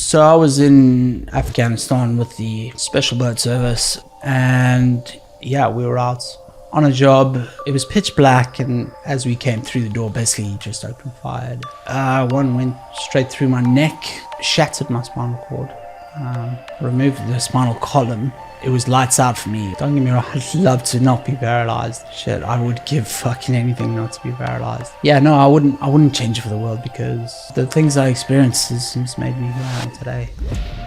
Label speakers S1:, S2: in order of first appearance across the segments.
S1: So I was in Afghanistan with the Special Boat Service, and yeah, we were out on a job. It was pitch black, and as we came through the door, basically he just opened fire. One went straight through my neck, shattered my spinal cord, removed the spinal column. It was lights out for me. Don't get me wrong, I'd love to not be paralyzed. Shit, I would give fucking anything not to be paralyzed. Yeah, no, I wouldn't change it for the world, because the things I experienced has made me who I am today.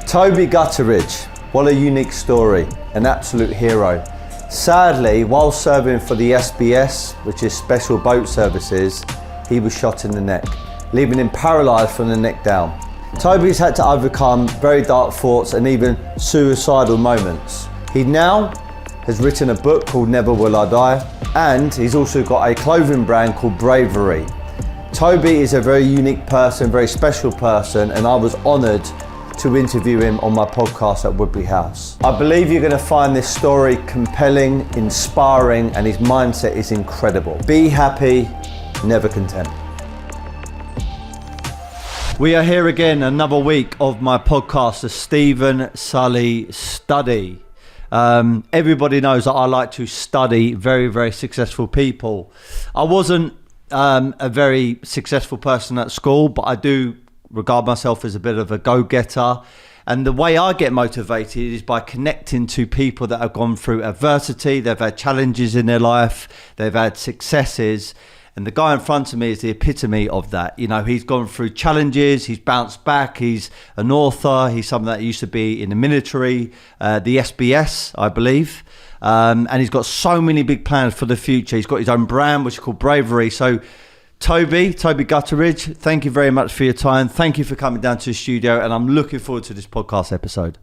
S2: Toby Gutteridge, what a unique story, an absolute hero. Sadly, while serving for the S.B.S, which is Special Boat Services, he was shot in the neck, leaving him paralysed from the neck down. Toby's had to overcome very dark thoughts and even suicidal moments. He now has written a book called Never Will I Die, and he's also got a clothing brand called Bravery. Toby is a very unique person, very special person, and I was honoured to interview him on my podcast at Woodbury House. I believe you're going to find this story compelling, inspiring, and his mindset is incredible. Be happy, never content. We are here again, another week of my podcast, the Stephen Sulley Study. Everybody knows that I like to study very, very successful people. I wasn't a very successful person at school, but I do regard myself as a bit of a go-getter. And the way I get motivated is by connecting to people that have gone through adversity, they've had challenges in their life, they've had successes. And the guy in front of me is the epitome of that. You know, he's gone through challenges, he's bounced back, he's an author, he's someone that used to be in the military, the S.B.S, I believe. And he's got so many big plans for the future. He's got his own brand, which is called Bravery. So Toby Gutteridge, thank you very much for your time. Thank you for coming down to the studio, and I'm looking forward to this podcast episode.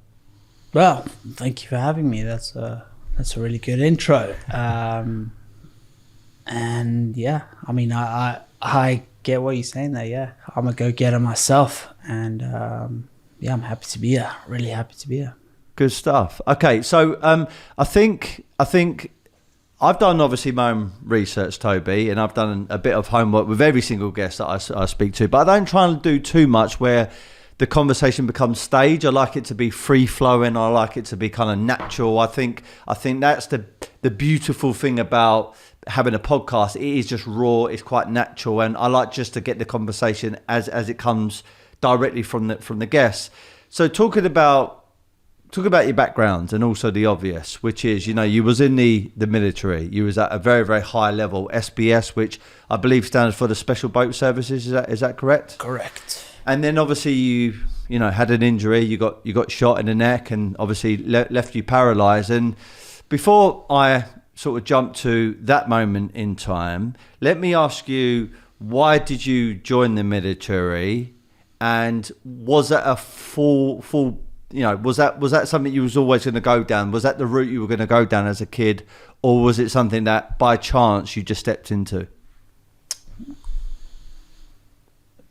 S1: Well, thank you for having me. That's a really good intro. And yeah, I mean, I get what you're saying there. Yeah, I'm a go-getter myself, and yeah, I'm happy to be here. Really happy to be here.
S2: Good stuff. Okay, so I think I've done obviously my own research, Toby, and I've done a bit of homework with every single guest that I speak to, but I don't try and do too much where the conversation becomes staged. I like it to be free flowing. I like it to be kind of natural. I think that's the beautiful thing about having a podcast. It is just raw, it's quite natural, and I like just to get the conversation as it comes directly from the guests. So talk about your background, and also the obvious, which is, you know, you was in the military, you was at a very, very high level, SBS, which I believe stands for the Special Boat Services. Is that correct?
S1: Correct.
S2: And then obviously you had an injury, you got shot in the neck, and obviously left you paralysed. And before I sort of jump to that moment in time, let me ask you, why did you join the military? And was that a full, you know, was that something you was always going to go down? Was that the route you were going to go down as a kid? Or was it something that by chance you just stepped into?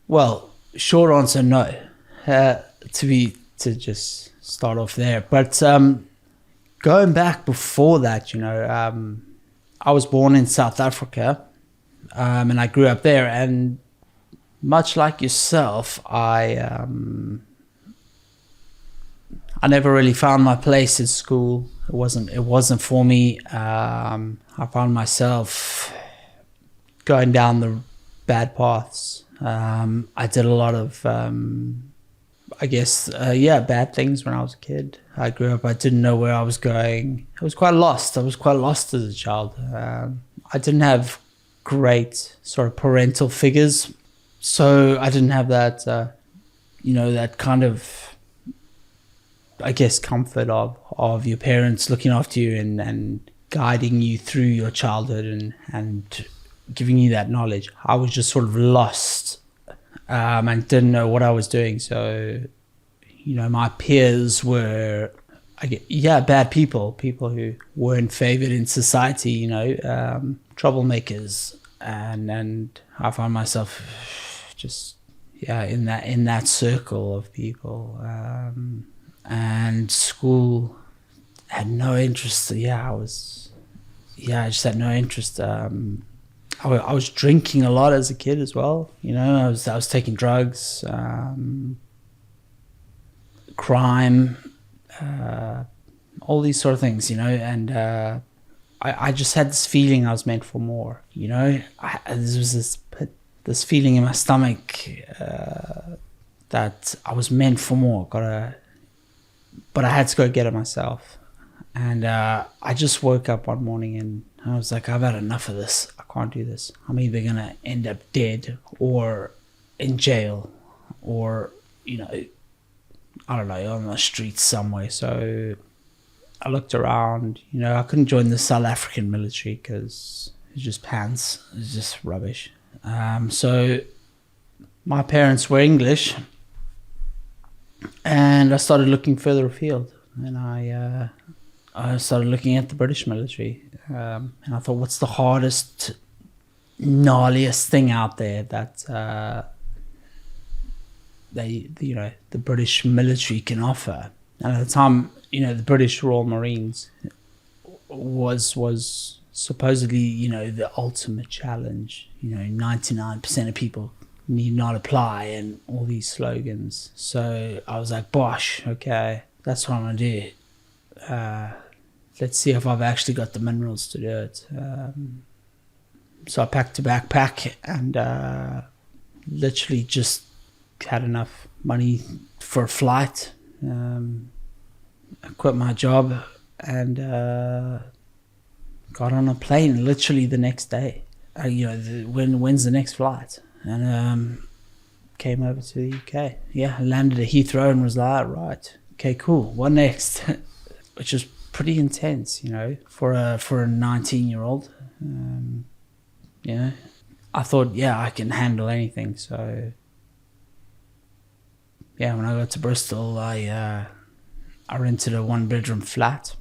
S1: Well, short answer, no. To just start off there. But going back before that, you know, I was born in South Africa, and I grew up there. And much like yourself, I never really found my place at school. It wasn't for me. I found myself going down the bad paths. I did a lot of bad things when I was a kid. I grew up, I didn't know where I was going. I was quite lost as a child. I didn't have great sort of parental figures, so I didn't have that, that kind of, I guess, comfort of your parents looking after you and guiding you through your childhood and giving you that knowledge. I was just sort of lost, and didn't know what I was doing. So, you know, my peers were, bad people who weren't favored in society, you know, troublemakers. And I found myself just, in that circle of people. And school had no interest. I just had no interest. I was drinking a lot as a kid as well. You know, I was taking drugs. crime, all these sort of things, and I just had this feeling I was meant for more, There was this feeling in my stomach that I was meant for more, but I had to go get it myself. And I just woke up one morning and I was like, I've had enough of this. I can't do this. I'm either going to end up dead or in jail or, I don't know, on the streets somewhere. So I looked around, I couldn't join the South African military because it's just pants. It's just rubbish. So my parents were English and I started looking further afield, and I started looking at the British military, and I thought, what's the hardest, gnarliest thing out there that the British military can offer? And at the time, the British Royal Marines was supposedly, the ultimate challenge. 99% of people need not apply, and all these slogans. So I was like, bosh, okay, that's what I'm gonna do. Let's see if I've actually got the minerals to do it. So I packed a backpack and literally just had enough money for a flight. I quit my job and got on a plane literally the next day. When's the next flight? And came over to the UK. Yeah, I landed at Heathrow and was like, right, okay, cool, what next? Which was pretty intense, for a 19-year-old. I thought, I can handle anything. So when I got to Bristol, I rented a 1-bedroom flat,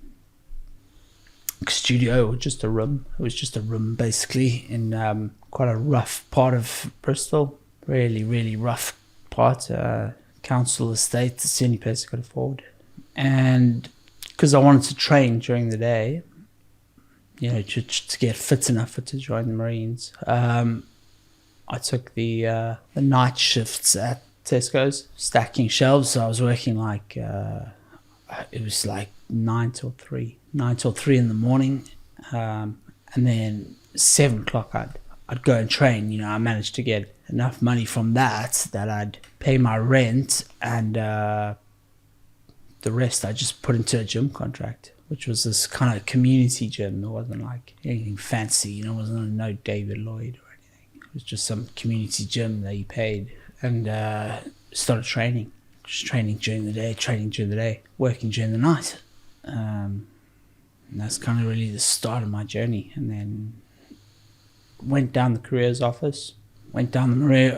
S1: studio, or just a room. It was just a room basically in quite a rough part of Bristol, really, really rough part. Council estate, it's the only place I could afford. And because I wanted to train during the day, to get fit enough to join the Marines, I took the night shifts at Tesco's, stacking shelves. So I was working it was like 9 till 3 in the morning, and then 7 o'clock I'd go and train. I managed to get enough money from that I'd pay my rent, and the rest I just put into a gym contract, which was this kind of community gym. It wasn't like anything fancy, it wasn't no David Lloyd or anything. It was just some community gym that you paid, and started training. Just training during the day, working during the night. And that's kind of really the start of my journey. And then went down the careers office, went down the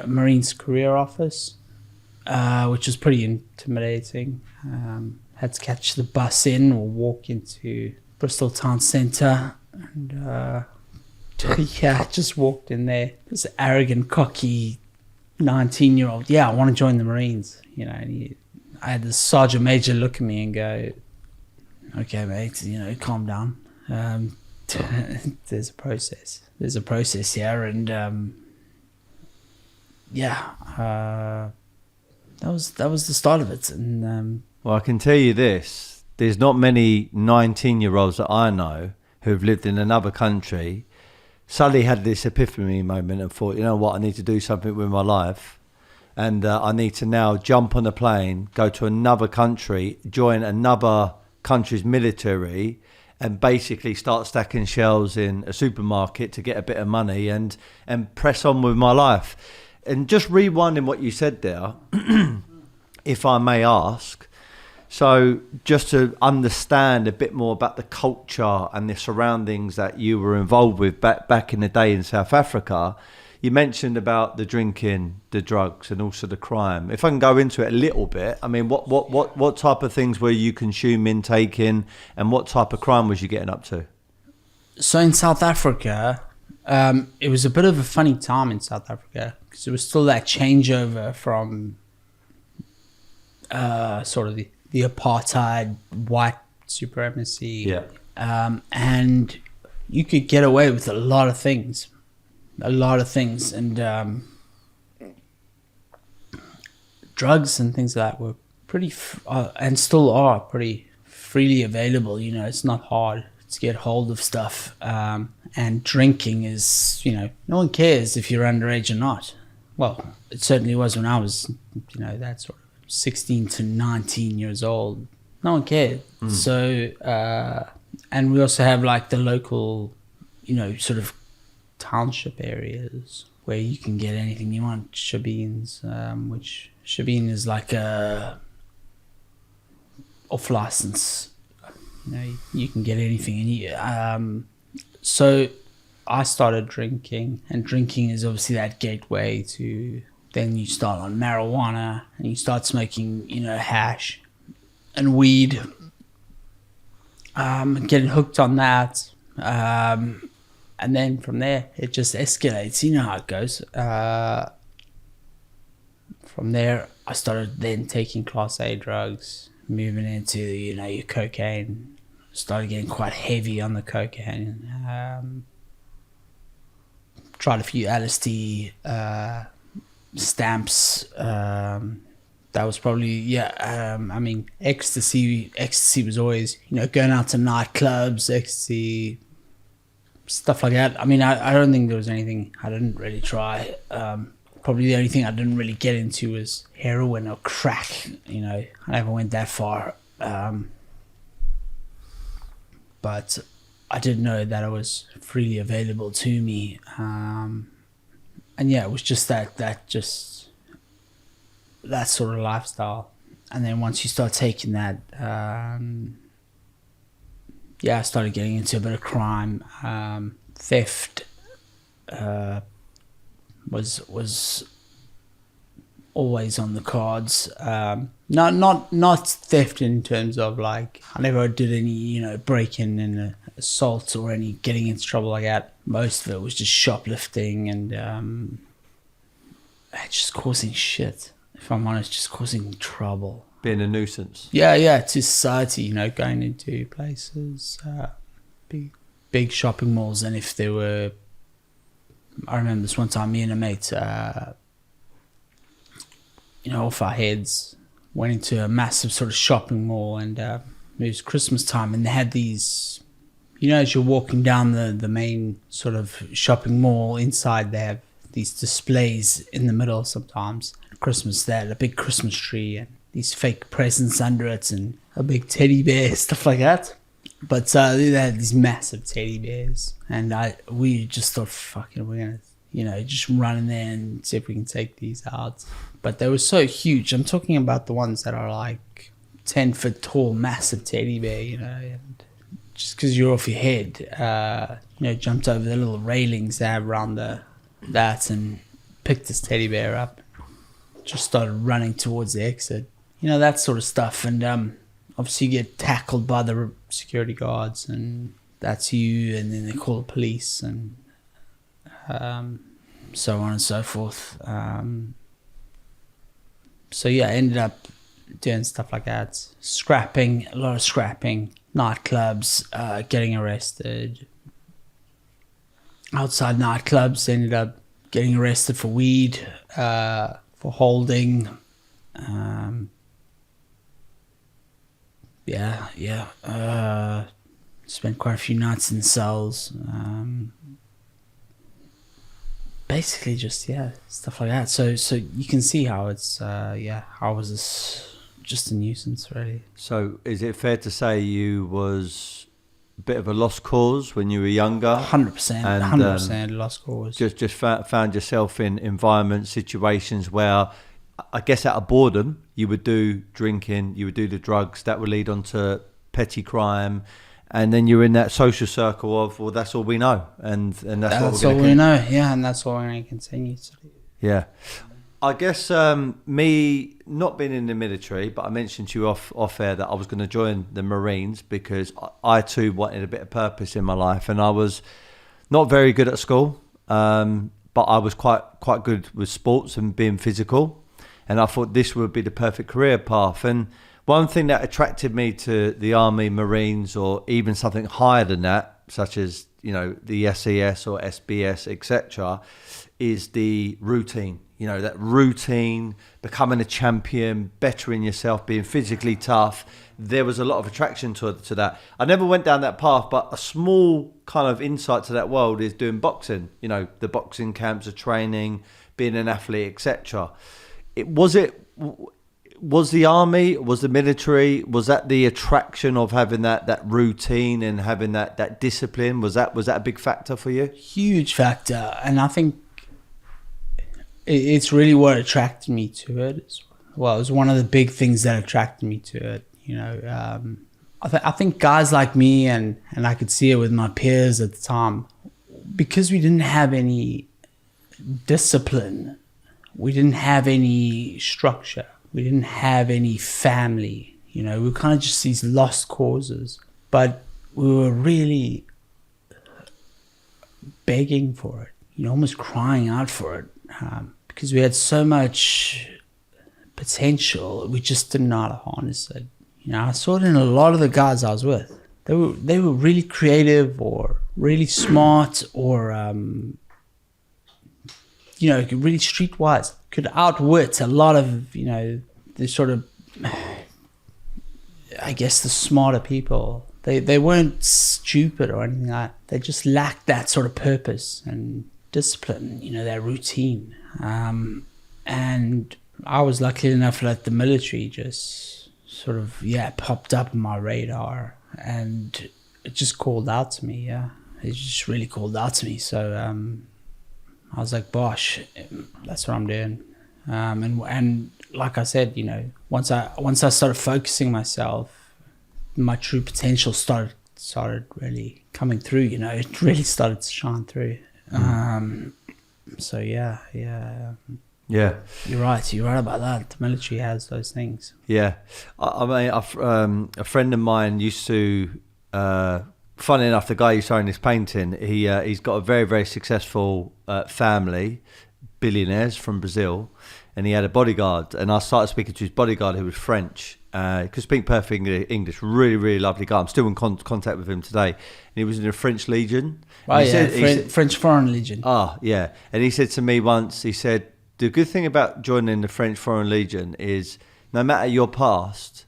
S1: Marines career office, which was pretty intimidating. Had to catch the bus in or walk into Bristol town centre, and just walked in there. This arrogant, cocky 19-year-old. I want to join the Marines. And I had this sergeant major look at me and go, okay, mate, calm down. There's a process. There's a process here, and that was the start of it. And
S2: well, I can tell you this: there's not many 19-year-olds that I know who've lived in another country. Sulley had this epiphany moment and thought, you know what, I need to do something with my life. And I need to now jump on a plane, go to another country, join another country's military, and basically start stacking shelves in a supermarket to get a bit of money and press on with my life. And just rewinding what you said there, if I may ask, so just to understand a bit more about the culture and the surroundings that you were involved with back in the day in South Africa, you mentioned about the drinking, the drugs, and also the crime. If I can go into it a little bit, I mean, what type of things were you consuming, taking, and what type of crime was you getting up to?
S1: So in South Africa, it was a bit of a funny time in South Africa because it was still that changeover from sort of the apartheid, white supremacy. And you could get away with a lot of things. And drugs and things like that were and still are pretty freely available. You know, it's not hard to get hold of stuff. And drinking is, you know, no one cares if you're underage or not. Well, it certainly was when I was, you know, that sort of 16 to 19 years old. No one cared. So, and we also have like the local, you know, sort of township areas where you can get anything you want. Shebeens, which Shebeen is like a off license. You know, you can get anything. And so I started drinking, and drinking is obviously that gateway to, then you start on marijuana and you start smoking, you know, hash and weed, getting hooked on that. And then from there, it just escalates. You know how it goes. From there, I started then taking Class A drugs, moving into, you know, your cocaine. Started getting quite heavy on the cocaine. Tried a few LSD stamps. That was probably, I mean, ecstasy was always, you know, going out to nightclubs, ecstasy, stuff like that. I mean, I don't think there was anything I didn't really try. Probably the only thing I didn't really get into was heroin or crack. You know, I never went that far. But I did know that it was freely available to me. And yeah, it was just that sort of lifestyle. And then once you start taking that, I started getting into a bit of crime. Theft was always on the cards. Not theft in terms of like, I never did any, you know, break-in and assaults or any getting into trouble like that. Most of it was just shoplifting and just causing shit. If I'm honest, just causing trouble.
S2: Being a nuisance.
S1: Yeah, to society, you know, going into places, big shopping malls. And if there were, I remember this one time, me and a mate, you know, off our heads, went into a massive sort of shopping mall, and it was Christmas time, and they had these, you know, as you're walking down the main sort of shopping mall, inside they have these displays in the middle sometimes. Christmas, they had a big Christmas tree and these fake presents under it and a big teddy bear, stuff like that. But they had these massive teddy bears, and we just thought, fucking, we're gonna, you know, just run in there and see if we can take these out. But they were so huge. I'm talking about the ones that are like 10 foot tall, massive teddy bear, you know, and just because you're off your head, you know, jumped over the little railings they have around that and picked this teddy bear up. Just started running towards the exit, you know, that sort of stuff. And obviously you get tackled by the security guards, and that's you, and then they call the police, and so on and so forth. So yeah, I ended up doing stuff like that, a lot of scrapping, nightclubs, getting arrested. Outside nightclubs, ended up getting arrested for weed, for holding. Spent quite a few nights in cells. Basically just, stuff like that. So you can see how it's, how was this just a nuisance, really. So
S2: is it fair to say you was a bit of a lost cause when you were younger?
S1: 100%, 100% lost cause.
S2: Just found yourself in environments, situations where, I guess out of boredom, you would do drinking, you would do the drugs, that would lead on to petty crime, and then you're in that social circle of, well, that's all we know, and that's what we
S1: know, and that's what we're going to continue to do.
S2: Yeah. I guess me not being in the military, but I mentioned to you off air that I was going to join the Marines because I too wanted a bit of purpose in my life, and I was not very good at school, but I was quite good with sports and being physical, and I thought this would be the perfect career path. And one thing that attracted me to the Army, Marines, or even something higher than that, such as, you know, the S.E.S. or S.B.S, etc., is the routine. you know, that routine, becoming a champion, bettering yourself, being physically tough. There was a lot of attraction to that. I never went down that path, but a small kind of insight to that world is doing boxing. You know, the boxing camps, the training, being an athlete, etc. Was the army, was the military, was that the attraction of having that routine and having that discipline? Was that a big factor for you?
S1: Huge factor, and I think it's really what attracted me to it. Well, it was one of the big things that attracted me to it. You know, I think guys like me, and I could see it with my peers at the time, because we didn't have any discipline, we didn't have any structure, we didn't have any family. You know, we were kind of just these lost causes, but we were really begging for it, you know, almost crying out for it, because we had so much potential, we just didn't know how to harness it. You know, I saw it in a lot of the guys I was with. They were really creative or really smart or, you know, really streetwise, could outwit a lot of, you know, the sort of, I guess, the smarter people. They weren't stupid or anything like that. They just lacked that sort of purpose and discipline, you know, that routine. And I was lucky enough that the military just sort of, popped up on my radar, and it just called out to me, It just really called out to me. So I was like, bosh, that's what I'm doing. And like I said, you know, once I started focusing myself, my true potential started really coming through, you know, it really started to shine through. So yeah. You're right about that. The military has those things.
S2: Yeah. I mean, a friend of mine used to, funny enough, the guy you saw in this painting, he's got a very, very successful family, billionaires from Brazil, and he had a bodyguard. And I started speaking to his bodyguard, who was French. Could speak perfect English. Really, really lovely guy. I'm still in contact with him today. And he was in the French Legion.
S1: French Foreign Legion.
S2: Yeah. And he said to me once, he said, the good thing about joining the French Foreign Legion is no matter your past,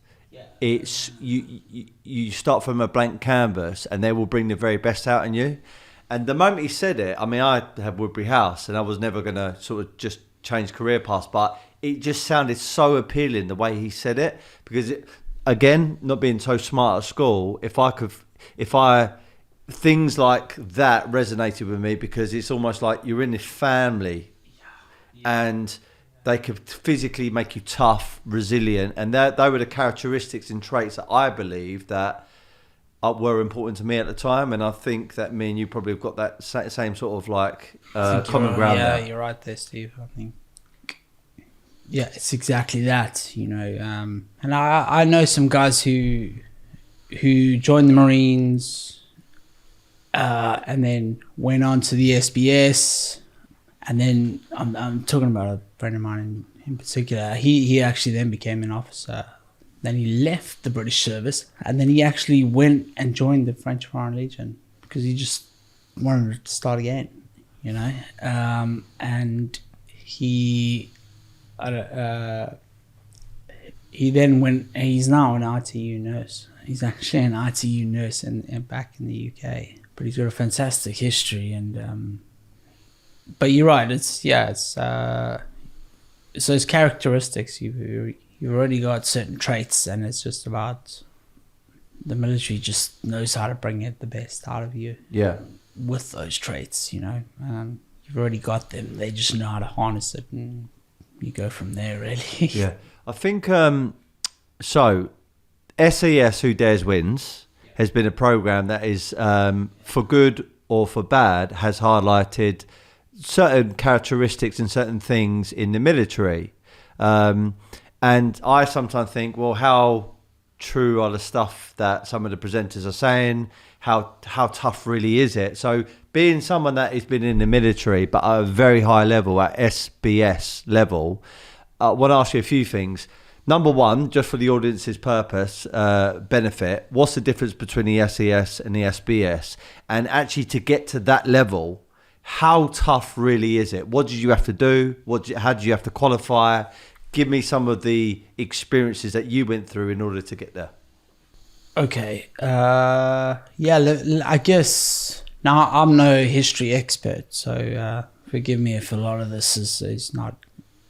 S2: it's you start from a blank canvas, and they will bring the very best out in you. And the moment he said it, I mean, I had Woodbury House, and I was never going to sort of just change career paths, but it just sounded so appealing the way he said it, because again, not being so smart at school, things like that resonated with me, because it's almost like you're in this family, and they could physically make you tough, resilient, and they were the characteristics and traits that I believe that were important to me at the time. And I think that me and you probably have got that same sort of like common ground.
S1: Yeah,
S2: there.
S1: You're right there, Steve. I think, it's exactly that. You know, and I know some guys who joined the Marines, and then went on to the S.B.S. And then I'm talking about a friend of mine in particular. He actually then became an officer. Then he left the British service, and then he actually went and joined the French Foreign Legion because he just wanted to start again, you know. And he then went. He's now an ITU nurse. He's actually an ITU nurse and back in the UK. But he's got a fantastic history and. But you're right. It's those characteristics. You've already got certain traits, and it's just about the military just knows how to bring the best out of you.
S2: Yeah.
S1: With those traits, you know, you've already got them. They just know how to harness it, and you go from there. Really.
S2: Yeah. I think so. S.B.S. Who Dares Wins has been a program that is, for good or for bad, has highlighted certain characteristics and certain things in the military. And I sometimes think, well, how true are the stuff that some of the presenters are saying? How tough really is it? So being someone that has been in the military, but at a very high level, at S.B.S. level, I want to ask you a few things. Number one, just for the audience's purpose, benefit, what's the difference between the S.B.S. and the S.B.S? And actually to get to that level, how tough really is it? What did you have to do? How did you have to qualify? Give me some of the experiences that you went through in order to get there.
S1: Okay. I guess now I'm no history expert, so forgive me if a lot of this is not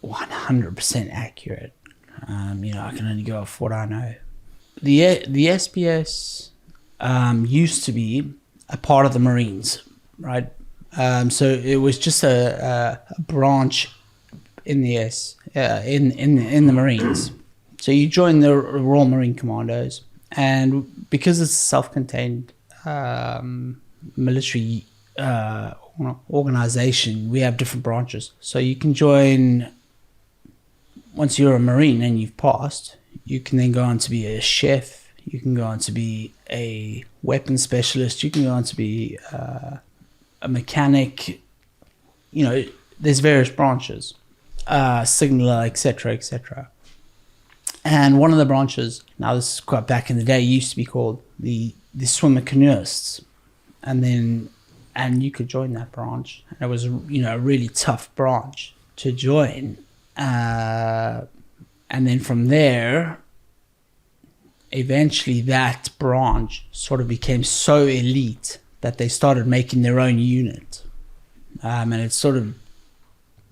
S1: 100% accurate. I can only go off what I know. The S.B.S. used to be a part of the Marines, right? So it was just a branch in the in the Marines. So you join the Royal Marine Commandos, and because it's a self-contained military organization, we have different branches. So you can join, once you're a Marine and you've passed, you can then go on to be a chef, you can go on to be a weapons specialist, you can go on to be a mechanic. There's various branches, signaler, etc., etc. And one of the branches, now this is quite back in the day, used to be called the swimmer canoeists, and you could join that branch. And it was a really tough branch to join, and then from there, eventually that branch sort of became so elite that they started making their own unit, and it sort of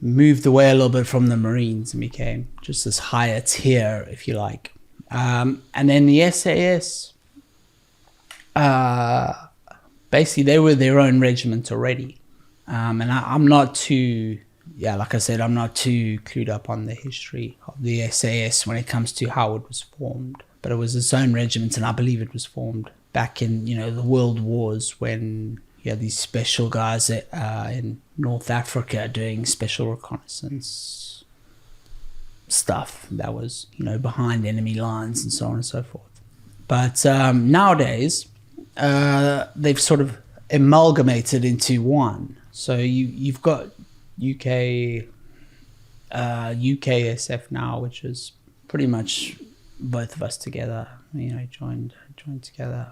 S1: moved away a little bit from the Marines and became just this higher tier, if you like. And then the SAS, basically they were their own regiment already. And I'm not too, like I said, I'm not too clued up on the history of the SAS when it comes to how it was formed. But it was its own regiment, and I believe it was formed back in, the World Wars, when you had these special guys in North Africa doing special reconnaissance stuff that was, behind enemy lines and so on and so forth. But nowadays, they've sort of amalgamated into one. So you've got UKSF now, which is pretty much both of us together, joined together,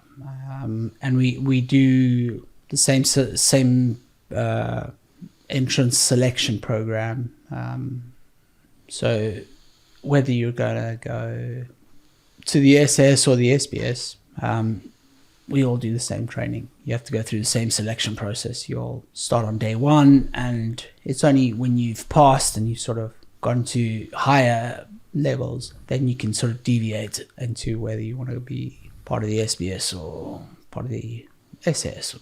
S1: and we do the same entrance selection program. So whether you're gonna go to the SS or the SBS, we all do the same training. You have to go through the same selection process. You all start on day one, and it's only when you've passed and you've sort of gone to higher levels, then you can sort of deviate into whether you want to be part of the SBS or part of the SS.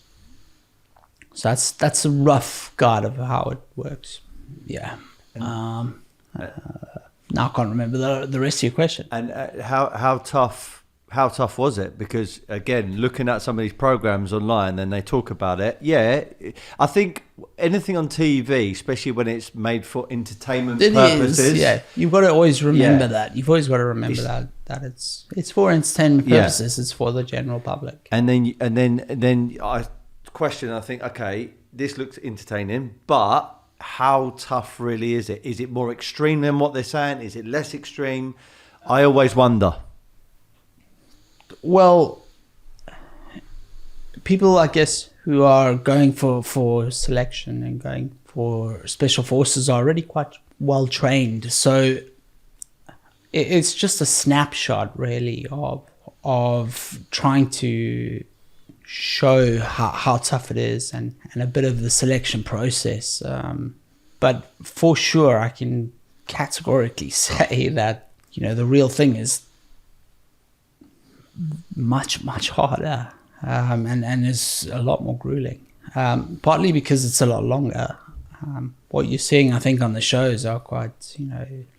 S1: So that's a rough guide of how it works. Yeah. Now I can't remember the rest of your question.
S2: And how tough was it? Because again, looking at some of these programs online, and they talk about it. Yeah, I think anything on TV, especially when it's made for entertainment purposes.
S1: Yeah, you've got to always remember that. You've always got to remember that it's for entertainment purposes. Yeah. It's for the general public.
S2: And then I question. I think, okay, this looks entertaining, but how tough really is it? Is it more extreme than what they're saying? Is it less extreme? I always wonder.
S1: Well, people, I guess, who are going for selection and going for special forces are already quite well trained. So it's just a snapshot, really, of trying to show how tough it is and a bit of the selection process. But for sure, I can categorically say that, the real thing is much harder, and is a lot more grueling, partly because it's a lot longer. What you're seeing, I think, on the shows are quite,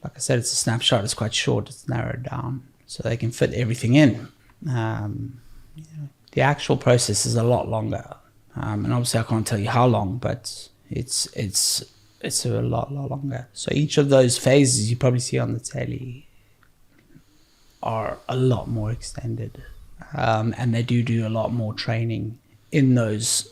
S1: like I said, it's a snapshot. It's quite short. It's narrowed down so they can fit everything in. The actual process is a lot longer, and obviously I can't tell you how long, but it's a lot longer. So each of those phases you probably see on the telly are a lot more extended, and they do a lot more training in those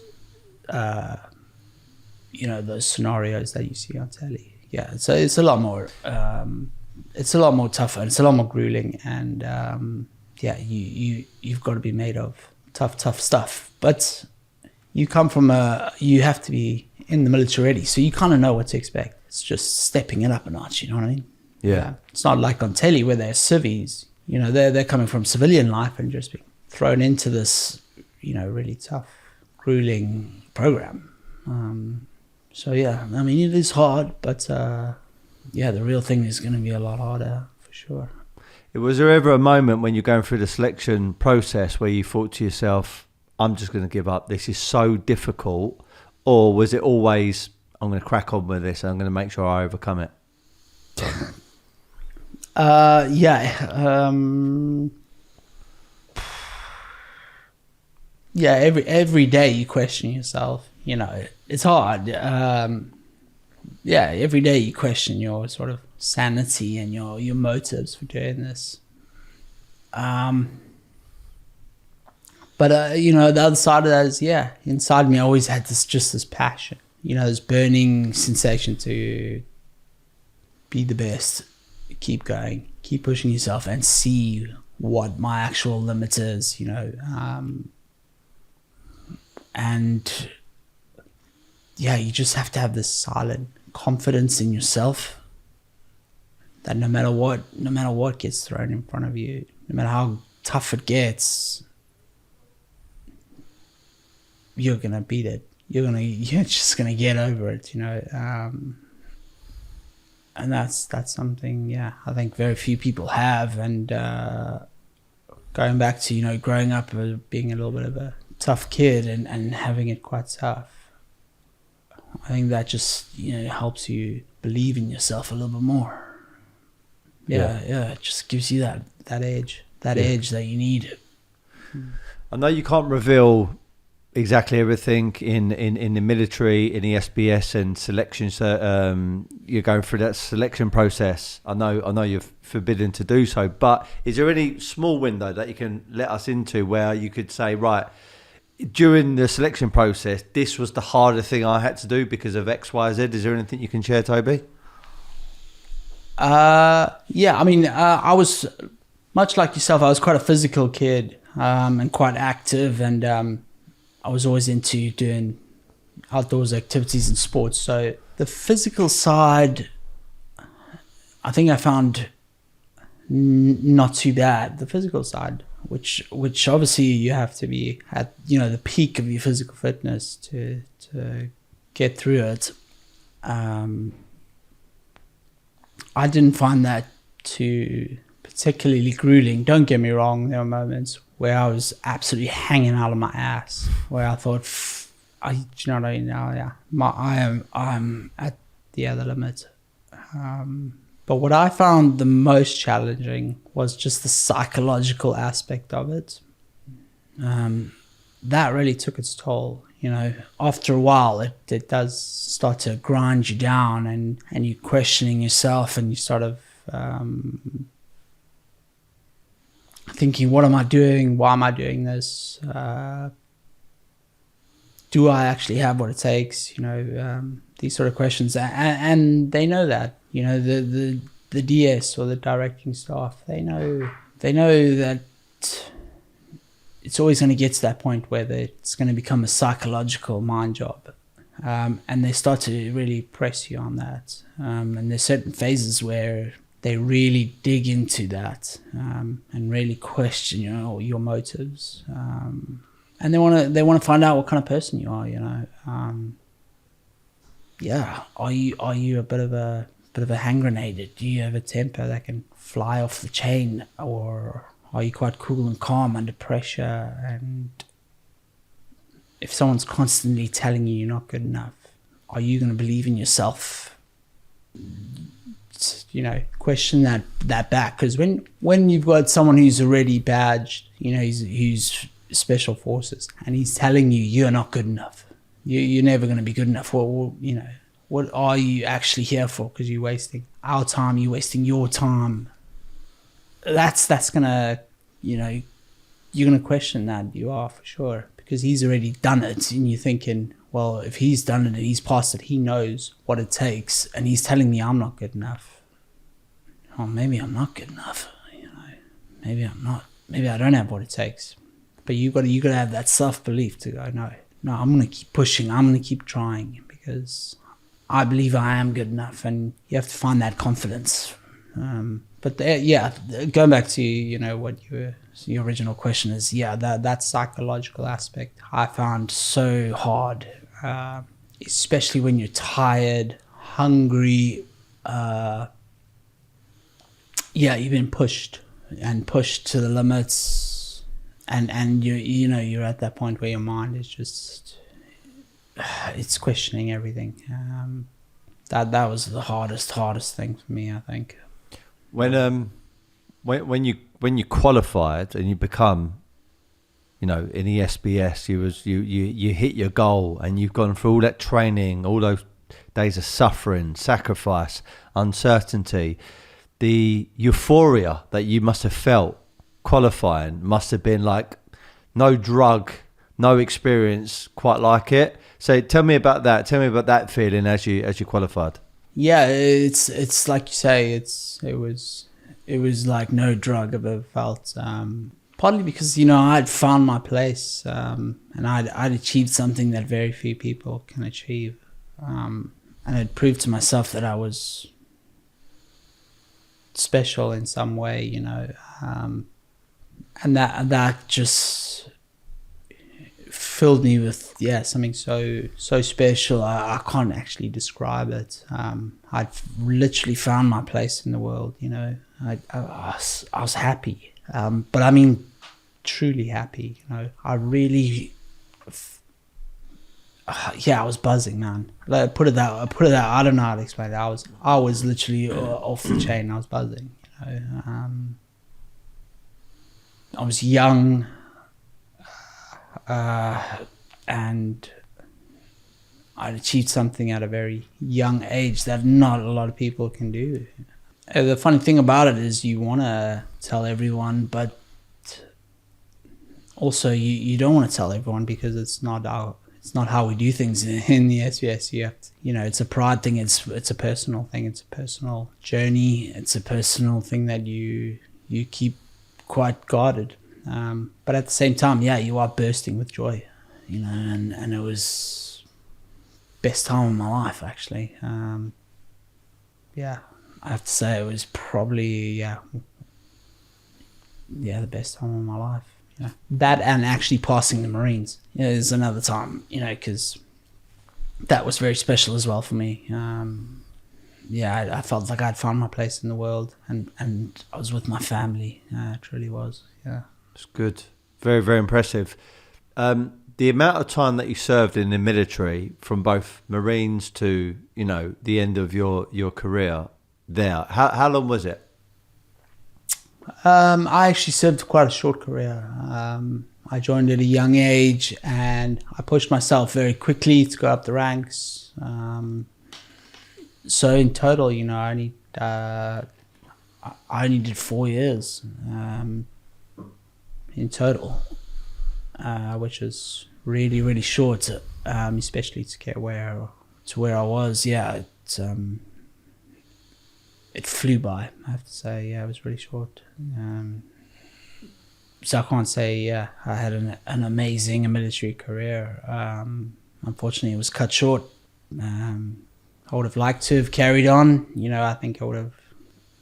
S1: those scenarios that you see on telly. Yeah, so it's a lot more tougher, and it's a lot more grueling, and you've got to be made of tough stuff. But you have to be in the military already, so you kind of know what to expect. It's just stepping it up a notch, you know what I mean?
S2: Yeah.
S1: It's not like on telly where they're civvies, you know, they're coming from civilian life and just being thrown into this, you know, really tough, grueling program. So yeah, I mean, it is hard, but yeah, the real thing is going to be a lot harder for sure.
S2: Was there ever a moment when you're going through the selection process where you thought to yourself, I'm just going to give up, this is so difficult? Or was it always, I'm going to crack on with this, I'm going to make sure I overcome it?
S1: Every day you question yourself, you know, it's hard. Every day you question your sort of sanity and your motives for doing this. But you know, the other side of that is, inside me I always had this passion, you know, this burning sensation to be the best, keep going, keep pushing yourself and see what my actual limit is, you know. And yeah, you just have to have this silent confidence in yourself that no matter what gets thrown in front of you, no matter how tough it gets, you're gonna beat it. You're just gonna get over it, you know. And that's something, I think very few people have. And going back to, you know, growing up being a little bit of a tough kid and having it quite tough, I think that just, you know, helps you believe in yourself a little bit more. It just gives you that edge that you need.
S2: I know you can't reveal exactly everything in the military, in the S.B.S. and selections. You're going through that selection process. I know you're forbidden to do so, but is there any small window that you can let us into where you could say, right, during the selection process, this was the harder thing I had to do because of X, Y, Z? Is there anything you can share, Toby?
S1: I mean, I was much like yourself. I was quite a physical kid, and quite active, and I was always into doing outdoors activities and sports. So the physical side, I think I found not too bad. The physical side, which obviously you have to be at, you know, the peak of your physical fitness to get through it. I didn't find that too particularly grueling. Don't get me wrong, there were moments where I was absolutely hanging out of my ass, where I thought, you know what I mean? I'm at the other limit. But what I found the most challenging was just the psychological aspect of it. That really took its toll. You know, after a while, it does start to grind you down, and you're questioning yourself, and you sort of thinking, what am I doing? Why am I doing this? Do I actually have what it takes? You know, these sort of questions, and they know that. You know, the DS or the directing staff, they know that it's always going to get to that point where it's going to become a psychological mind job, and they start to really press you on that. And there's certain phases where they really dig into that, and really question, you know, your motives, and they want to find out what kind of person you are. You know, are you a bit of a hand grenade? Do you have a temper that can fly off the chain, or are you quite cool and calm under pressure? And if someone's constantly telling you you're not good enough, are you going to believe in yourself? You know, question that back, because when you've got someone who's already badged, you know, who's special forces, and he's telling you you're not good enough, you're never going to be good enough. Well, you know, what are you actually here for? Because you're wasting our time, you're wasting your time. That's gonna, you know, you're gonna question that. You are, for sure, because he's already done it, and you're thinking, well, if he's done it and he's passed it, he knows what it takes, and he's telling me I'm not good enough. Oh, maybe I'm not good enough. You know, maybe I'm not. Maybe I don't have what it takes. But you gotta have that self-belief to go, no, I'm gonna keep pushing. I'm gonna keep trying, because I believe I am good enough, and you have to find that confidence. But going back to, you know, what your original question is, that psychological aspect I found so hard, especially when you're tired, hungry. You've been pushed to the limits, and you're at that point where your mind is just it's questioning everything. That was the hardest thing for me, I think.
S2: When you qualified and you become, you know, in the S.B.S, you hit your goal, and you've gone through all that training, all those days of suffering, sacrifice, uncertainty. The euphoria that you must have felt qualifying must have been like no drug, no experience quite like it. So tell me about that. Tell me about that feeling as you qualified.
S1: Yeah, it's like you say, it was like no drug I've ever felt. Partly because, you know, I'd found my place, and I'd achieved something that very few people can achieve, and it proved to myself that I was special in some way, you know, and that just filled me with something so special. I can't actually describe it. I'd literally found my place in the world, you know. I was happy, but I mean truly happy, you know. I really I was buzzing, man. Like, put it that I don't know how to explain it. I was literally off the chain. I was buzzing, you know. I was young, and I'd achieved something at a very young age that not a lot of people can do. The funny thing about it is you want to tell everyone, but also you don't want to tell everyone, because it's not how we do things in the S.B.S. You have to, you know, it's a pride thing. It's a personal thing. It's a personal journey. It's a personal thing that you keep quite guarded. But at the same time, you are bursting with joy, you know, and it was best time of my life, actually. I have to say it was probably, the best time of my life. Yeah. That, and actually passing the Marines is another time, you know, because that was very special as well for me. I felt like I'd found my place in the world, and I was with my family. It truly was, yeah.
S2: It's good. Very, very impressive. The amount of time that you served in the military, from both Marines to, you know, the end of your career there, how long was it?
S1: I actually served quite a short career. I joined at a young age, and I pushed myself very quickly to go up the ranks. So in total, you know, I only did 4 years in total, which is really, really short, especially to get where I was. It flew by, I have to say. It was really short. So I can't say, I had an amazing military career. Unfortunately, it was cut short. I would have liked to have carried on. You know, I think I would have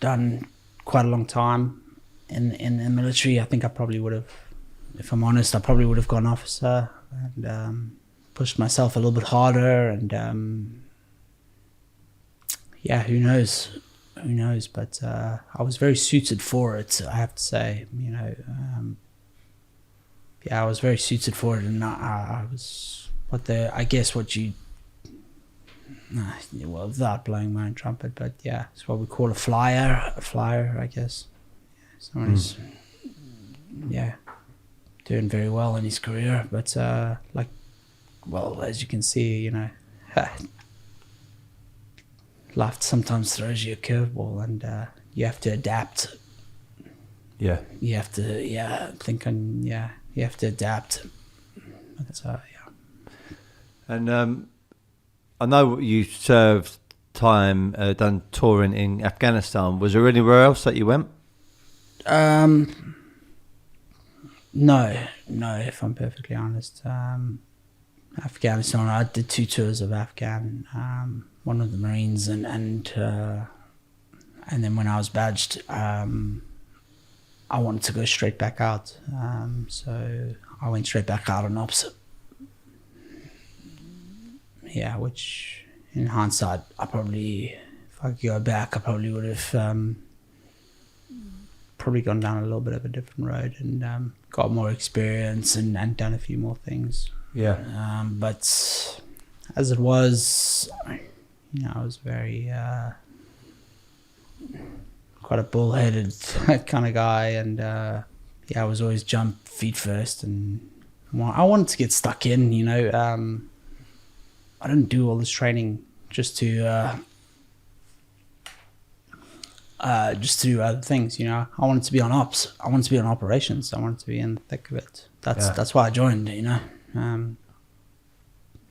S1: done quite a long time in the military. I think I probably would have, if I'm honest, I probably would have gone officer and pushed myself a little bit harder. And who knows? But I was very suited for it, I have to say. You know, I was very suited for it, and I was without blowing my own trumpet, but it's what we call a flyer, I guess. Someone who's doing very well in his career, but as you can see, you know, life sometimes throws you a curveball, and you have to adapt. You have to you have to adapt. But,
S2: And I know you served time, done touring in Afghanistan. Was there anywhere else that you went?
S1: No, if I'm perfectly honest. Afghanistan. I did 2 tours of Afghan, one of the Marines, and then when I was badged, I wanted to go straight back out. So I went straight back out on ops. Yeah, which in hindsight, if I could go back, I probably would have probably gone down a little bit of a different road and got more experience and done a few more things.
S2: Yeah.
S1: But as it was, I was very quite a bullheaded kind of guy, and I was always jump feet first, and I wanted to get stuck in. I didn't do all this training just to do other things. I wanted to be on ops. I wanted to be on operations. I wanted to be in the thick of it. That's why I joined. I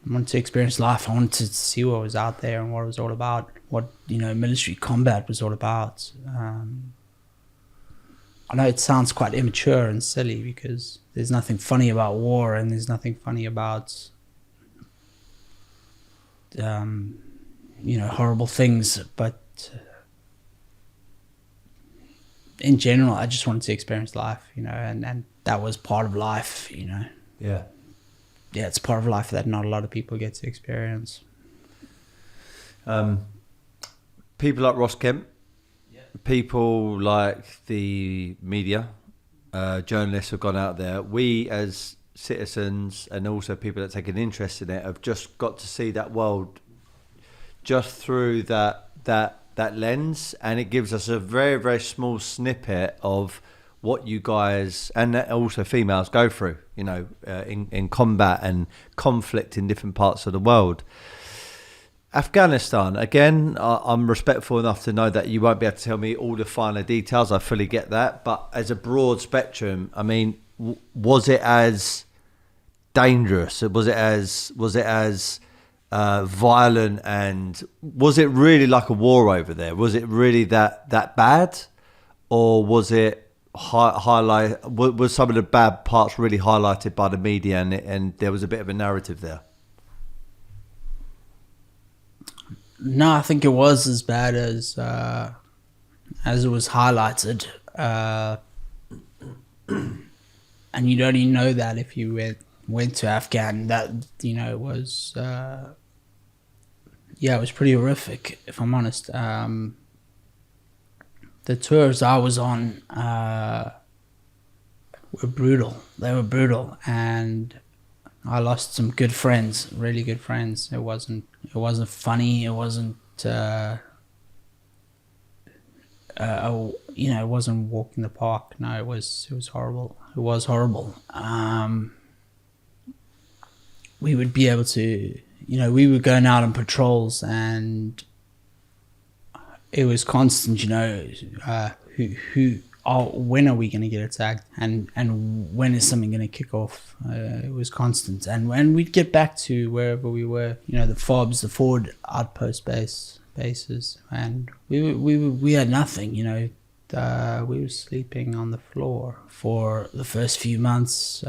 S1: wanted to experience life. I wanted to see what was out there and what it was all about, what military combat was all about. I know it sounds quite immature and silly because there's nothing funny about war and there's nothing funny about horrible things, but in general I just wanted to experience life, and that was part of life. Yeah, it's part of life that not a lot of people get to experience.
S2: People like Ross Kemp, people like the media, journalists have gone out there. We as citizens and also people that take an interest in it have just got to see that world just through that lens, and it gives us a very, very small snippet of what you guys and also females go through, in combat and conflict in different parts of the world. Afghanistan, again, I'm respectful enough to know that you won't be able to tell me all the finer details. I fully get that. But as a broad spectrum, I mean, was it as dangerous? Was it as violent? And was it really like a war over there? Was it really that bad? Or was it was some of the bad parts really highlighted by the media and there was a bit of a narrative there?
S1: No, I think it was as bad as it was highlighted, and you'd only know that if you went to Afghan. That it was it was pretty horrific, if I'm honest. The tours I was on were brutal. They were brutal, and I lost some good friends, really good friends. It wasn't funny. It wasn't it wasn't walk in the park. No, it was horrible. It was horrible. We would be able to, we were going out on patrols, and it was constant. When are we going to get attacked, and when is something going to kick off? It was constant, and when we'd get back to wherever we were, the FOBs, the forward outpost bases, and we had nothing. We were sleeping on the floor for the first few months.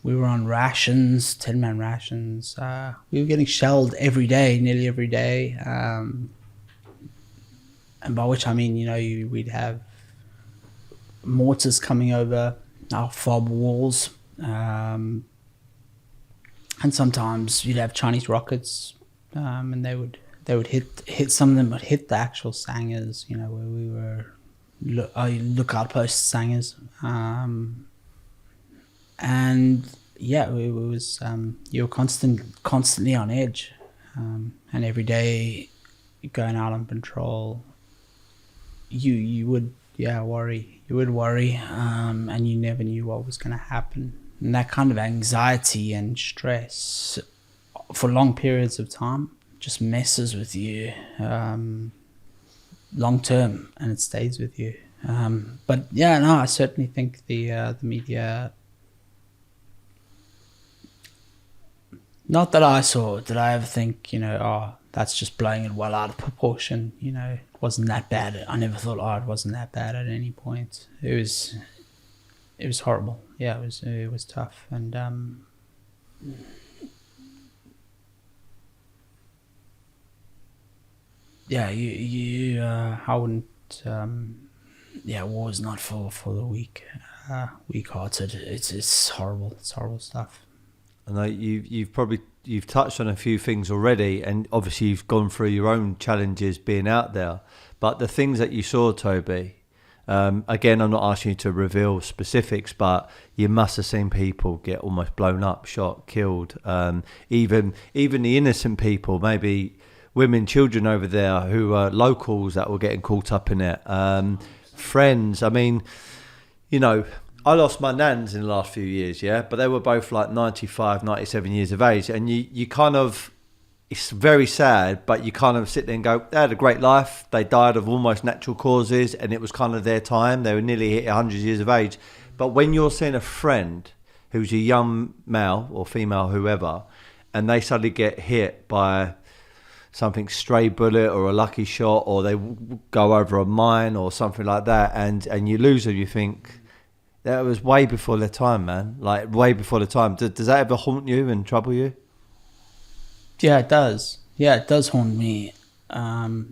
S1: We were on rations, 10-man rations. We were getting shelled every day, nearly every day, and by which I mean, we'd have mortars coming over our fob walls, and sometimes you'd have Chinese rockets, and they would hit some of them, but hit the actual sangers, where we were lookout post sangers, and it was you were constantly on edge, and every day going out on patrol, you would worry. You would worry, and you never knew what was going to happen. And that kind of anxiety and stress for long periods of time just messes with you long term, and it stays with you. But I certainly think the media, not that I saw, did I ever think, that's just blowing it well out of proportion, it wasn't that bad. I never thought, it wasn't that bad at any point. It was horrible. Yeah, it was tough. And yeah, I wouldn't. War is not for the weak-hearted. It's horrible. It's horrible stuff.
S2: I know you've touched on a few things already, and obviously you've gone through your own challenges being out there. But the things that you saw, Toby, again, I'm not asking you to reveal specifics, but you must have seen people get almost blown up, shot, killed. Even the innocent people, maybe women, children over there who are locals that were getting caught up in it. Friends, I mean, you know, I lost my nans in the last few years, yeah, but they were both like 95, 97 years of age. And you kind of, it's very sad, but you kind of sit there and go, they had a great life. They died of almost natural causes, and it was kind of their time. They were nearly hit 100 years of age. But when you're seeing a friend who's a young male or female, whoever, and they suddenly get hit by something, stray bullet or a lucky shot, or they go over a mine or something like that, and you lose them, you think, that was way before their time, man. Like, way before the time. Does that ever haunt you and trouble you?
S1: Yeah, it does. Yeah, it does haunt me. You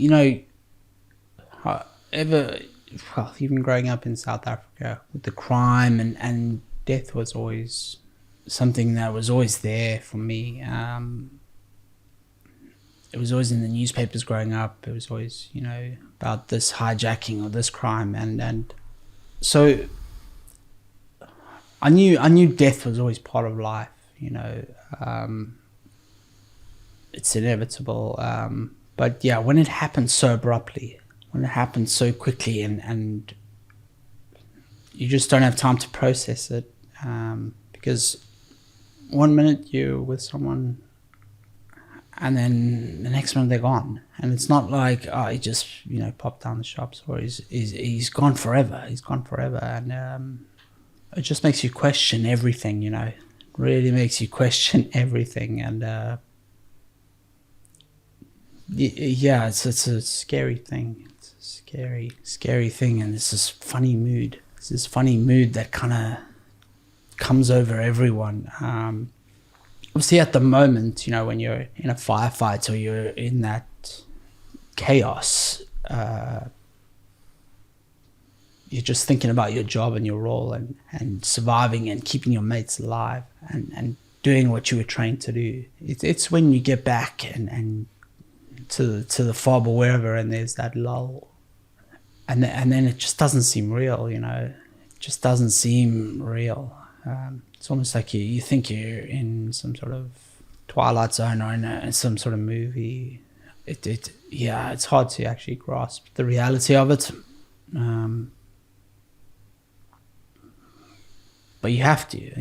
S1: know, even growing up in South Africa, with the crime and death was always something that was always there for me. It was always in the newspapers growing up. It was always, you know, about this hijacking or this crime, and so I knew death was always part of life. You know, it's inevitable. But yeah, when it happens so abruptly, when it happens so quickly, and you just don't have time to process it, because one minute you're with someone, and then the next minute they're gone, and it's not like, oh, he just, you know, popped down the shops, or he's gone forever. He's gone forever, and it just makes you question everything. You know, it really makes you question everything, and yeah, it's a scary thing. It's a scary thing, and it's this funny mood. It's this funny mood that kind of comes over everyone. Obviously, at the moment, you know, when you're in a firefight or you're in that chaos, you're just thinking about your job and your role, and surviving and keeping your mates alive, and doing what you were trained to do. It's when you get back and to the fob or wherever, and there's that lull, and then it just doesn't seem real. You know, it just doesn't seem real. It's almost like you think you're in some sort of Twilight Zone or in some sort of movie. It's hard to actually grasp the reality of it. But you have to,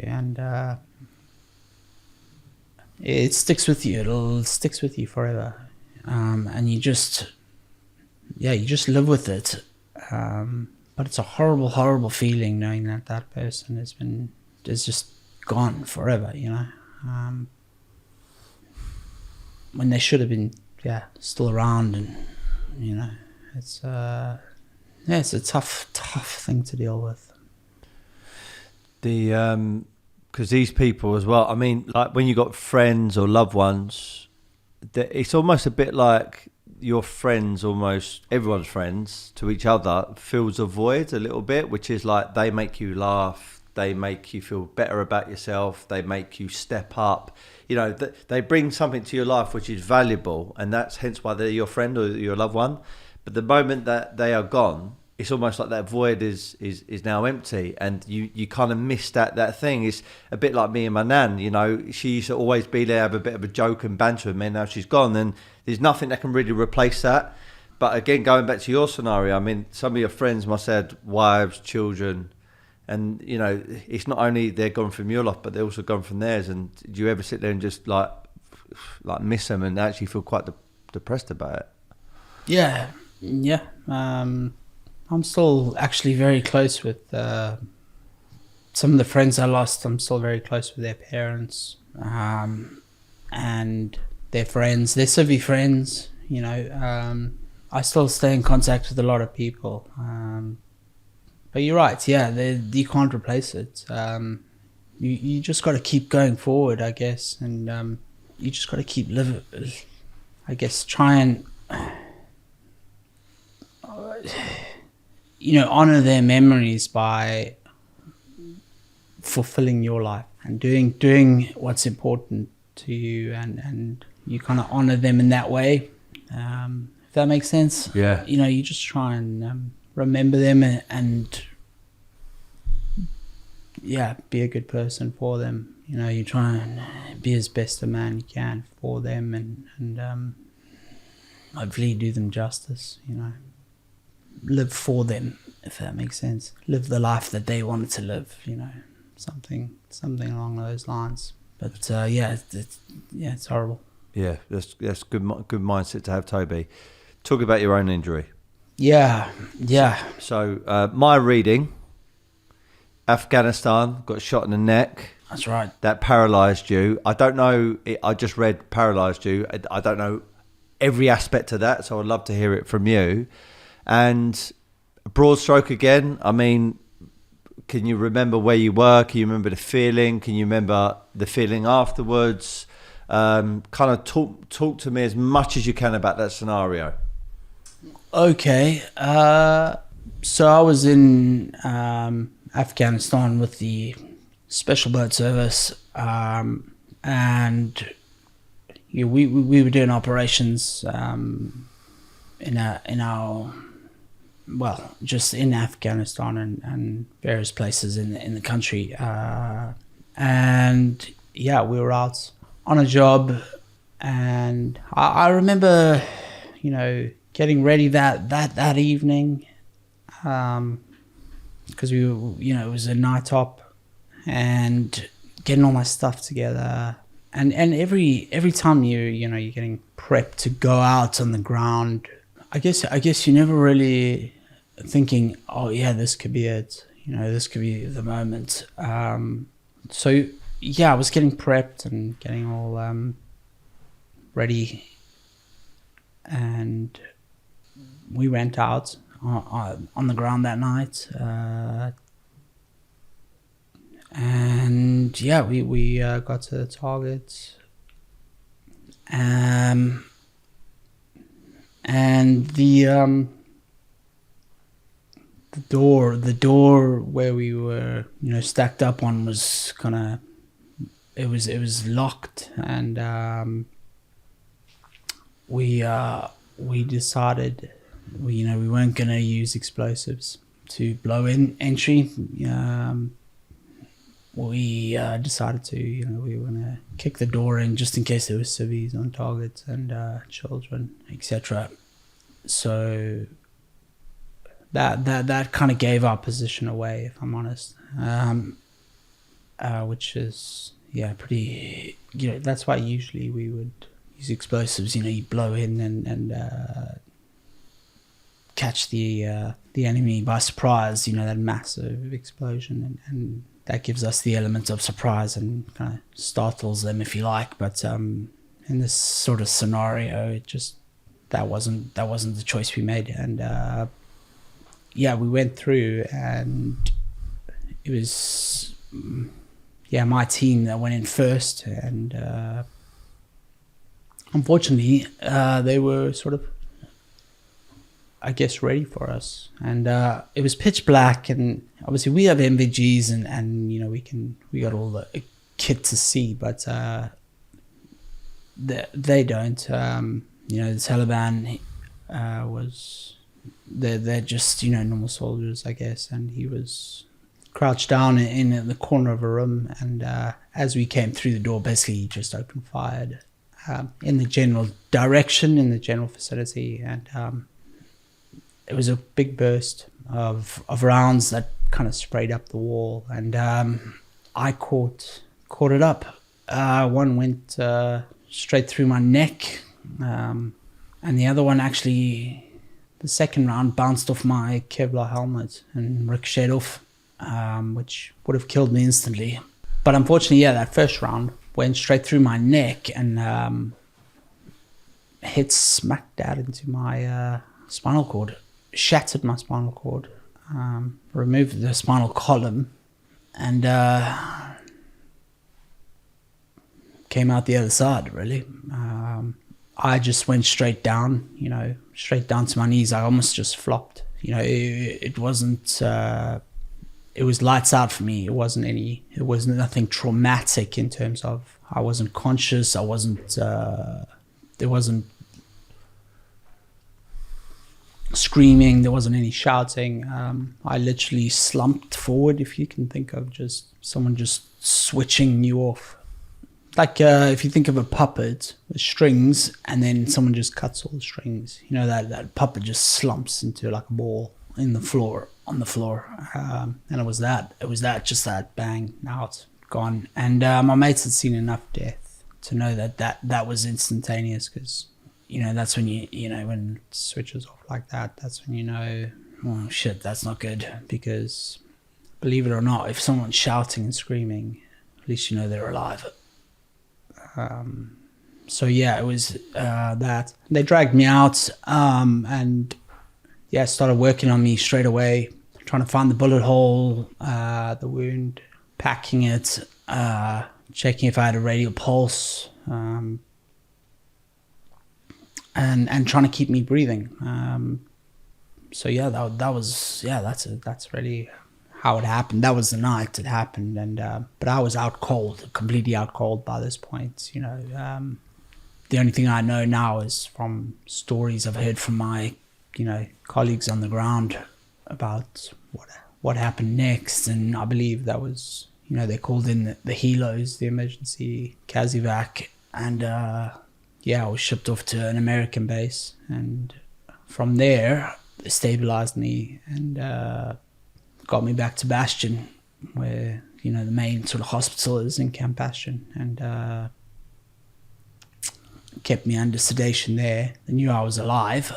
S1: and it sticks with you. It sticks with you forever, and you just live with it. But it's a horrible, horrible feeling knowing that person is just gone forever. You know, when they should have been, still around, and you know, it's a tough thing to deal with.
S2: Because these people as well, I mean, like when you got friends or loved ones, it's almost a bit like your friends, almost everyone's friends to each other, fills a void a little bit, which is like they make you laugh, they make you feel better about yourself, they make you step up, you know, they bring something to your life which is valuable, and that's hence why they're your friend or your loved one. But the moment that they are gone, it's almost like that void is now empty, and you kind of miss that thing. It's a bit like me and my nan, you know, she used to always be there, have a bit of a joke and banter with me, and now she's gone, and there's nothing that can really replace that. But again, going back to your scenario, I mean, some of your friends must have had wives, children, and, you know, it's not only they're gone from your life, but they're also gone from theirs. And do you ever sit there and just like miss them and actually feel quite depressed about it?
S1: Yeah. I'm still actually very close with some of the friends I lost. I'm still very close with their parents, and their friends. They're civvy friends, you know. I still stay in contact with a lot of people. But you're right, you can't replace it. you just got to keep going forward, I guess, and you just got to keep living. I guess try and honor their memories by fulfilling your life and doing what's important to you, and you kind of honor them in that way. If that makes sense.
S2: Yeah.
S1: You just try and remember them and be a good person for them. You try and be as best a man you can for them, and hopefully do them justice. Live for them, if that makes sense. Live the life that they wanted to live. Something along those lines. But it's horrible.
S2: Yeah, that's good mindset to have, Toby. Talk about your own injury.
S1: Yeah.
S2: So my reading, Afghanistan, got shot in the neck.
S1: That's right.
S2: That paralysed you. I don't know. I just read paralysed you. I don't know every aspect of that, so I'd love to hear it from you. And broad stroke again, I mean, can you remember where you were? Can you remember the feeling? Can you remember the feeling afterwards? Kind of talk to me as much as you can about that scenario.
S1: Okay. So I was in Afghanistan with the Special Boat Service, and we were doing operations just in Afghanistan and various places in the country, and we were out on a job, and I remember getting ready that evening, because we were, it was a night op, and getting all my stuff together, and every time you're getting prepped to go out on the ground, I guess you're never really thinking, oh yeah, this could be it, this could be the moment. So I was getting prepped and getting all ready, and we went out on the ground that night, and we got to the target, and the door where we were stacked up on was it was locked, and we decided we weren't going to use explosives to blow in entry. We decided to we were going to kick the door in just in case there were civvies on target and children, etc. So that kind of gave our position away, if I'm honest, which is pretty, that's why usually we would use explosives. You blow in and catch the enemy by surprise, that massive explosion, and that gives us the element of surprise and kind of startles them, if you like. But in this sort of scenario, it just that wasn't the choice we made, and we went through, and it was my team that went in first, and unfortunately they were sort of, I guess, ready for us, and it was pitch black, and obviously we have MVGs and we got all the kit to see, but they don't. The Taliban was they're just normal soldiers, I guess, and he was crouched down in the corner of a room, and as we came through the door, basically he just opened fired in the general direction, in the general vicinity, and it was a big burst of rounds that kind of sprayed up the wall, and I caught it up. One went straight through my neck, and the other one actually, the second round, bounced off my Kevlar helmet and ricocheted off, which would have killed me instantly. But unfortunately, that first round went straight through my neck and hit smack dab into my spinal cord. Shattered my spinal cord, removed the spinal column, and came out the other side, really. I just went straight down, straight down to my knees. I almost just flopped. It wasn't, it was lights out for me. It was nothing traumatic in terms of, I wasn't conscious. There wasn't screaming. There wasn't any shouting. I literally slumped forward, if you can think of just someone just switching you off. Like if you think of a puppet with strings and then someone just cuts all the strings, that puppet just slumps into like a ball on the floor. And it was that, just that, bang, out, gone. And my mates had seen enough death to know that was instantaneous, because, that's when when it switches off like that, that's when oh shit, that's not good. Because believe it or not, if someone's shouting and screaming, at least they're alive. So yeah, it was that. They dragged me out and started working on me straight away, trying to find the bullet hole, the wound, packing it, checking if I had a radial pulse, and trying to keep me breathing. So yeah, that's really how it happened. That was the night it happened, and but I was out cold, completely out cold by this point. The only thing I know now is from stories I've heard from my, colleagues on the ground about what happened next, and I believe that was, they called in the helos, the emergency CASEVAC, and I was shipped off to an American base, and from there they stabilized me and got me back to Bastion, where the main sort of hospital is in Camp Bastion, and kept me under sedation there. They knew I was alive,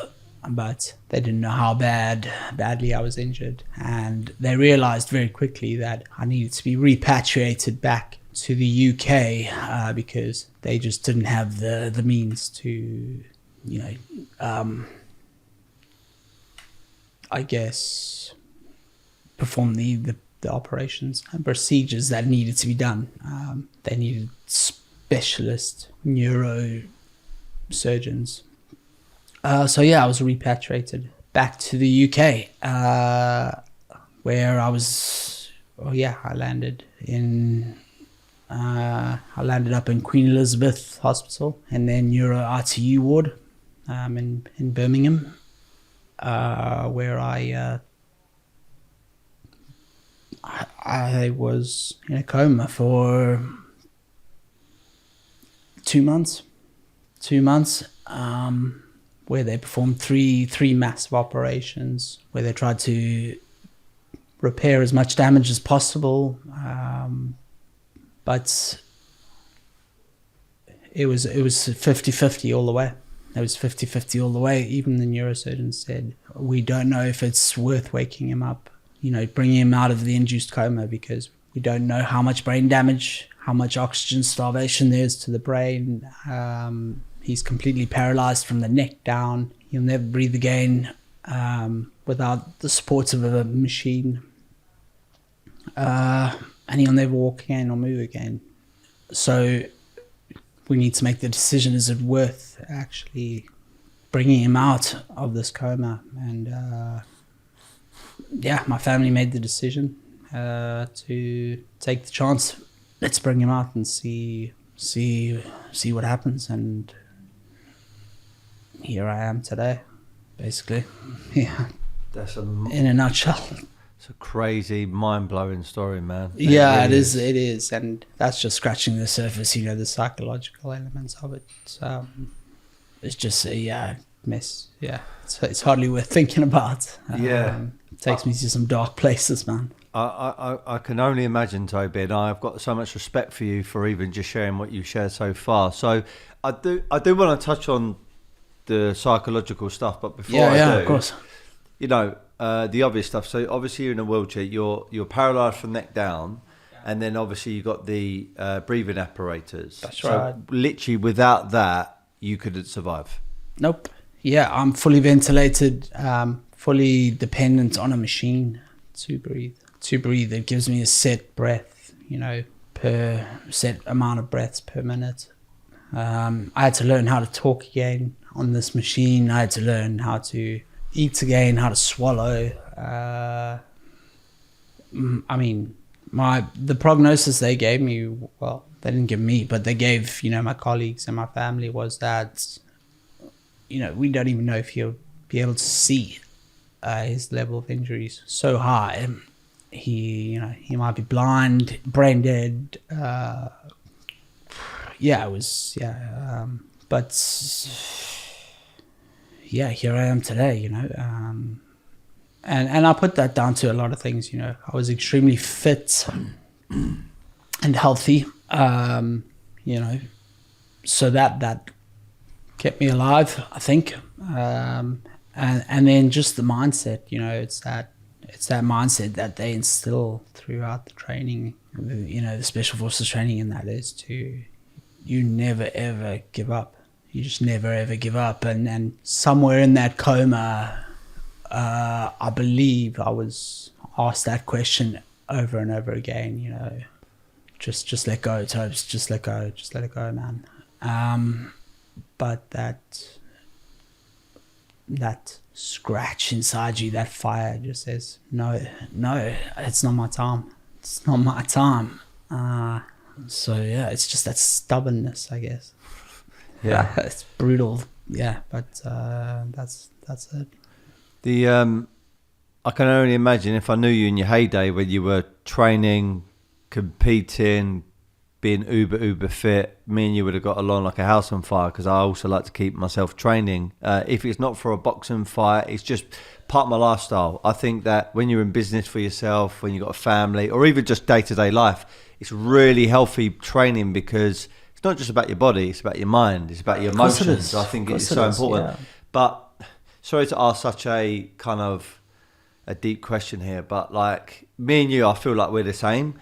S1: but they didn't know how badly I was injured, and they realized very quickly that I needed to be repatriated back to the UK because they just didn't have the means to I guess perform the operations and procedures that needed to be done. They needed specialist neurosurgeons. So I was repatriated back to the UK, where I was. I landed up in Queen Elizabeth Hospital and then Neuro RTU ward in Birmingham, where I was in a coma for 2 months. Where they performed three massive operations, where they tried to repair as much damage as possible, but it was 50-50 all the way. It was 50-50 all the way. Even the neurosurgeon said, we don't know if it's worth waking him up, bringing him out of the induced coma, because we don't know how much brain damage, how much oxygen starvation there is to the brain. He's completely paralyzed from the neck down. He'll never breathe again without the support of a machine. And he'll never walk again or move again. So we need to make the decision, is it worth actually bringing him out of this coma? And my family made the decision to take the chance. Let's bring him out and see what happens. And here I am today, basically. Yeah. In a nutshell.
S2: It's a crazy, mind-blowing story, man.
S1: It is. And that's just scratching the surface, the psychological elements of it. It's just a mess. Yeah. It's hardly worth thinking about. It takes me to some dark places, man.
S2: I can only imagine, Toby, and I've got so much respect for you for even just sharing what you shared so far. So I do want to touch on the psychological stuff, but before I do,
S1: of course.
S2: The obvious stuff. So obviously you're in a wheelchair, you're paralysed from neck down, and then obviously you got the breathing apparatus.
S1: That's right.
S2: So literally without that, you couldn't survive.
S1: Nope. Yeah, I'm fully ventilated, fully dependent on a machine to breathe. It gives me a set breath, per set amount of breaths per minute. I had to learn how to talk again on this machine. I had to learn how to eat again, how to swallow. I mean, the prognosis they gave me, well, they didn't give me, but they gave, my colleagues and my family, was that, we don't even know if you'll be able to see. His level of injuries so high. He might be blind, brain dead. But here I am today. And I put that down to a lot of things. I was extremely fit and healthy. So that kept me alive, I think. And then just the mindset, it's that mindset that they instill throughout the training, the special forces training, and that is you never ever give up. You just never ever give up. And somewhere in that coma, I believe I was asked that question over and over again. Just let go, Tobes. Just let it go, man. But that scratch inside you, that fire just says, no, it's not my time. It's not my time. So yeah, it's just that stubbornness, I guess.
S2: Yeah.
S1: It's brutal. Yeah, but that's it.
S2: I can only imagine, if I knew you in your heyday when you were training, competing, being uber fit, me and you would have got along like a house on fire, because I also like to keep myself training. If it's not for a boxing fight, it's just part of my lifestyle. I think that when you're in business for yourself, when you've got a family, or even just day-to-day life, it's really healthy training, because it's not just about your body, it's about your mind, it's about your emotions. I think it's so important. Yeah. But sorry to ask such a kind of a deep question here, but like me and you, I feel like we're the same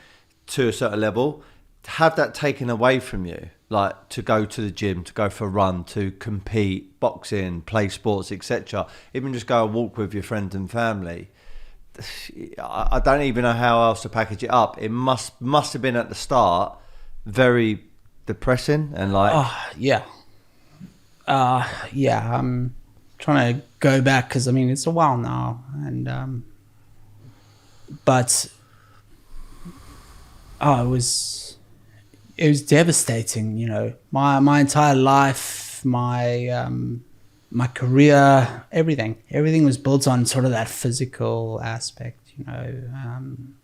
S2: to a certain level. To have that taken away from you, like to go to the gym, to go for a run, to compete, boxing, play sports, etc., even just go and walk with your friends and family, I don't even know how else to package it up. It must have been at the start very depressing and like...
S1: I'm trying to go back, because I mean it's a while now, and but it was devastating. My entire life, my career, everything was built on sort of that physical aspect, and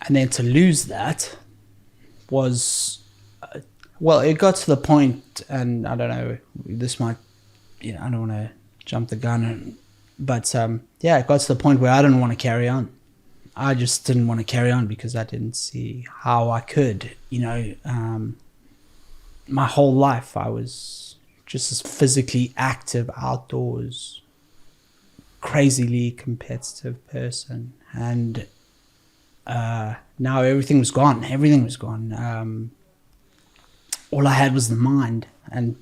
S1: then to lose that was, it got to the point, and I don't know, this might, I don't want to jump the gun, but it got to the point where I didn't want to carry on. I just didn't want to carry on, because I didn't see how I could. My whole life I was just this physically active, outdoors, crazily competitive person, and now everything was gone. All I had was the mind, and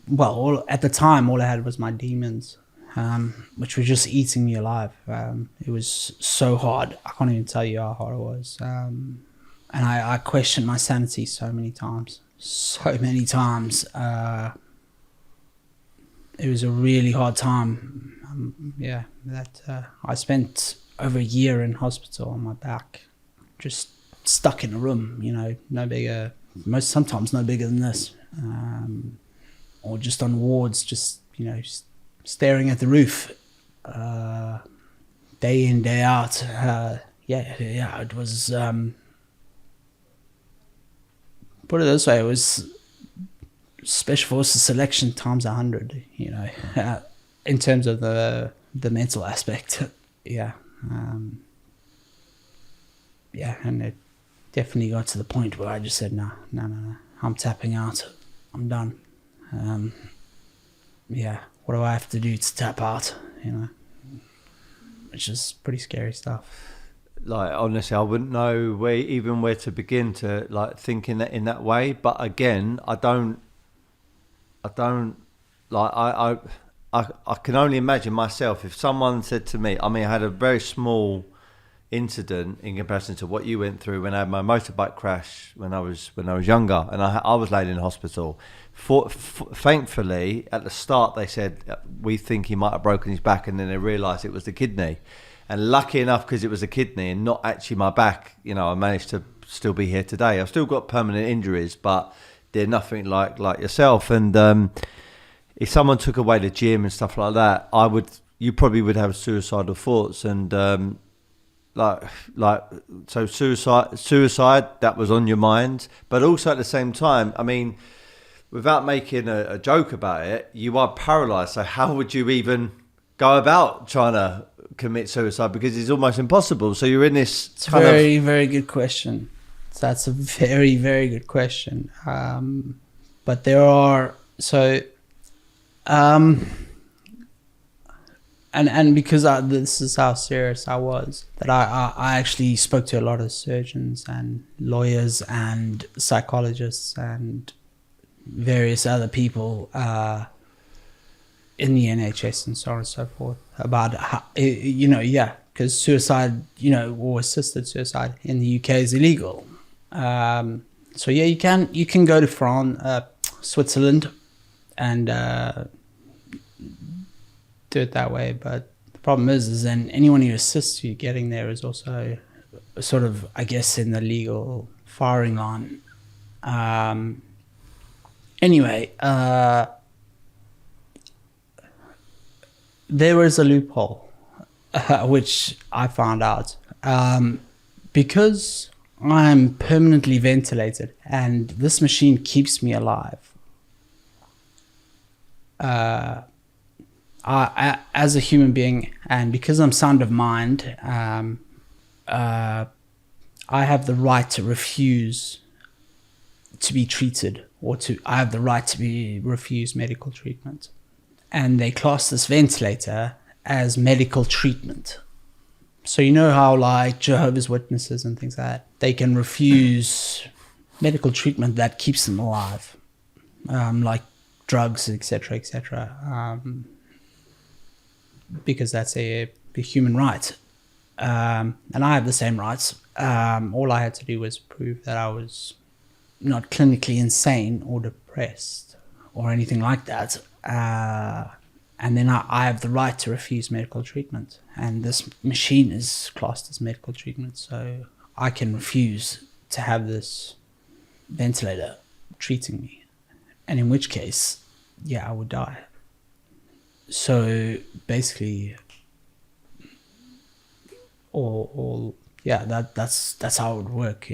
S1: at the time all I had was my demons, which were just eating me alive. It was so hard. I can't even tell you how hard it was. And I questioned my sanity so many times. It was a really hard time. I spent over a year in hospital on my back, just stuck in a room, no bigger, sometimes no bigger than this, or just on wards, just staring at the roof, day in, day out. It was, put it this way, it was Special Forces selection times 100, in terms of the mental aspect. And it definitely got to the point where I just said, no, I'm tapping out, I'm done. What do I have to do to tap out, which is pretty scary stuff.
S2: Like, honestly, I wouldn't know where to begin to like think in that way. But again, I can only imagine myself if someone said to me, I mean, I had a very small incident in comparison to what you went through when I had my motorbike crash when I was younger, and I was laid in hospital. Thankfully, at the start they said we think he might have broken his back, and then they realised it was the kidney. And lucky enough, because it was the kidney and not actually my back, I managed to still be here today. I've still got permanent injuries, but they're nothing like yourself. And if someone took away the gym and stuff like that, you probably would have suicidal thoughts. And so suicide, that was on your mind. But also at the same time, I mean, without making a joke about it, you are paralysed. So how would you even go about trying to commit suicide, because it's almost impossible? So you're in this
S1: it's very very good question. That's a very very good question. But there are and because this is how serious I was, that I actually spoke to a lot of surgeons and lawyers and psychologists and various other people in the NHS and so on and so forth about how, because suicide, or assisted suicide in the UK is illegal. So yeah, you can go to France, Switzerland, and do it that way. But the problem is then anyone who assists you getting there is also sort of, I guess, in the legal firing line. Anyway, there was a loophole, which I found out. Because I'm permanently ventilated and this machine keeps me alive, I, as a human being, and because I'm sound of mind, I have the right to refuse to be treated, I have the right to be refused medical treatment. And they class this ventilator as medical treatment. So you know how like Jehovah's Witnesses and things like that, they can refuse medical treatment that keeps them alive, like drugs, etc., etc., because that's a human right. And I have the same rights. All I had to do was prove that I was not clinically insane or depressed or anything like that. And then I have the right to refuse medical treatment. And this machine is classed as medical treatment. So I can refuse to have this ventilator treating me. And in which case, yeah, I would die. So basically, that's how it would work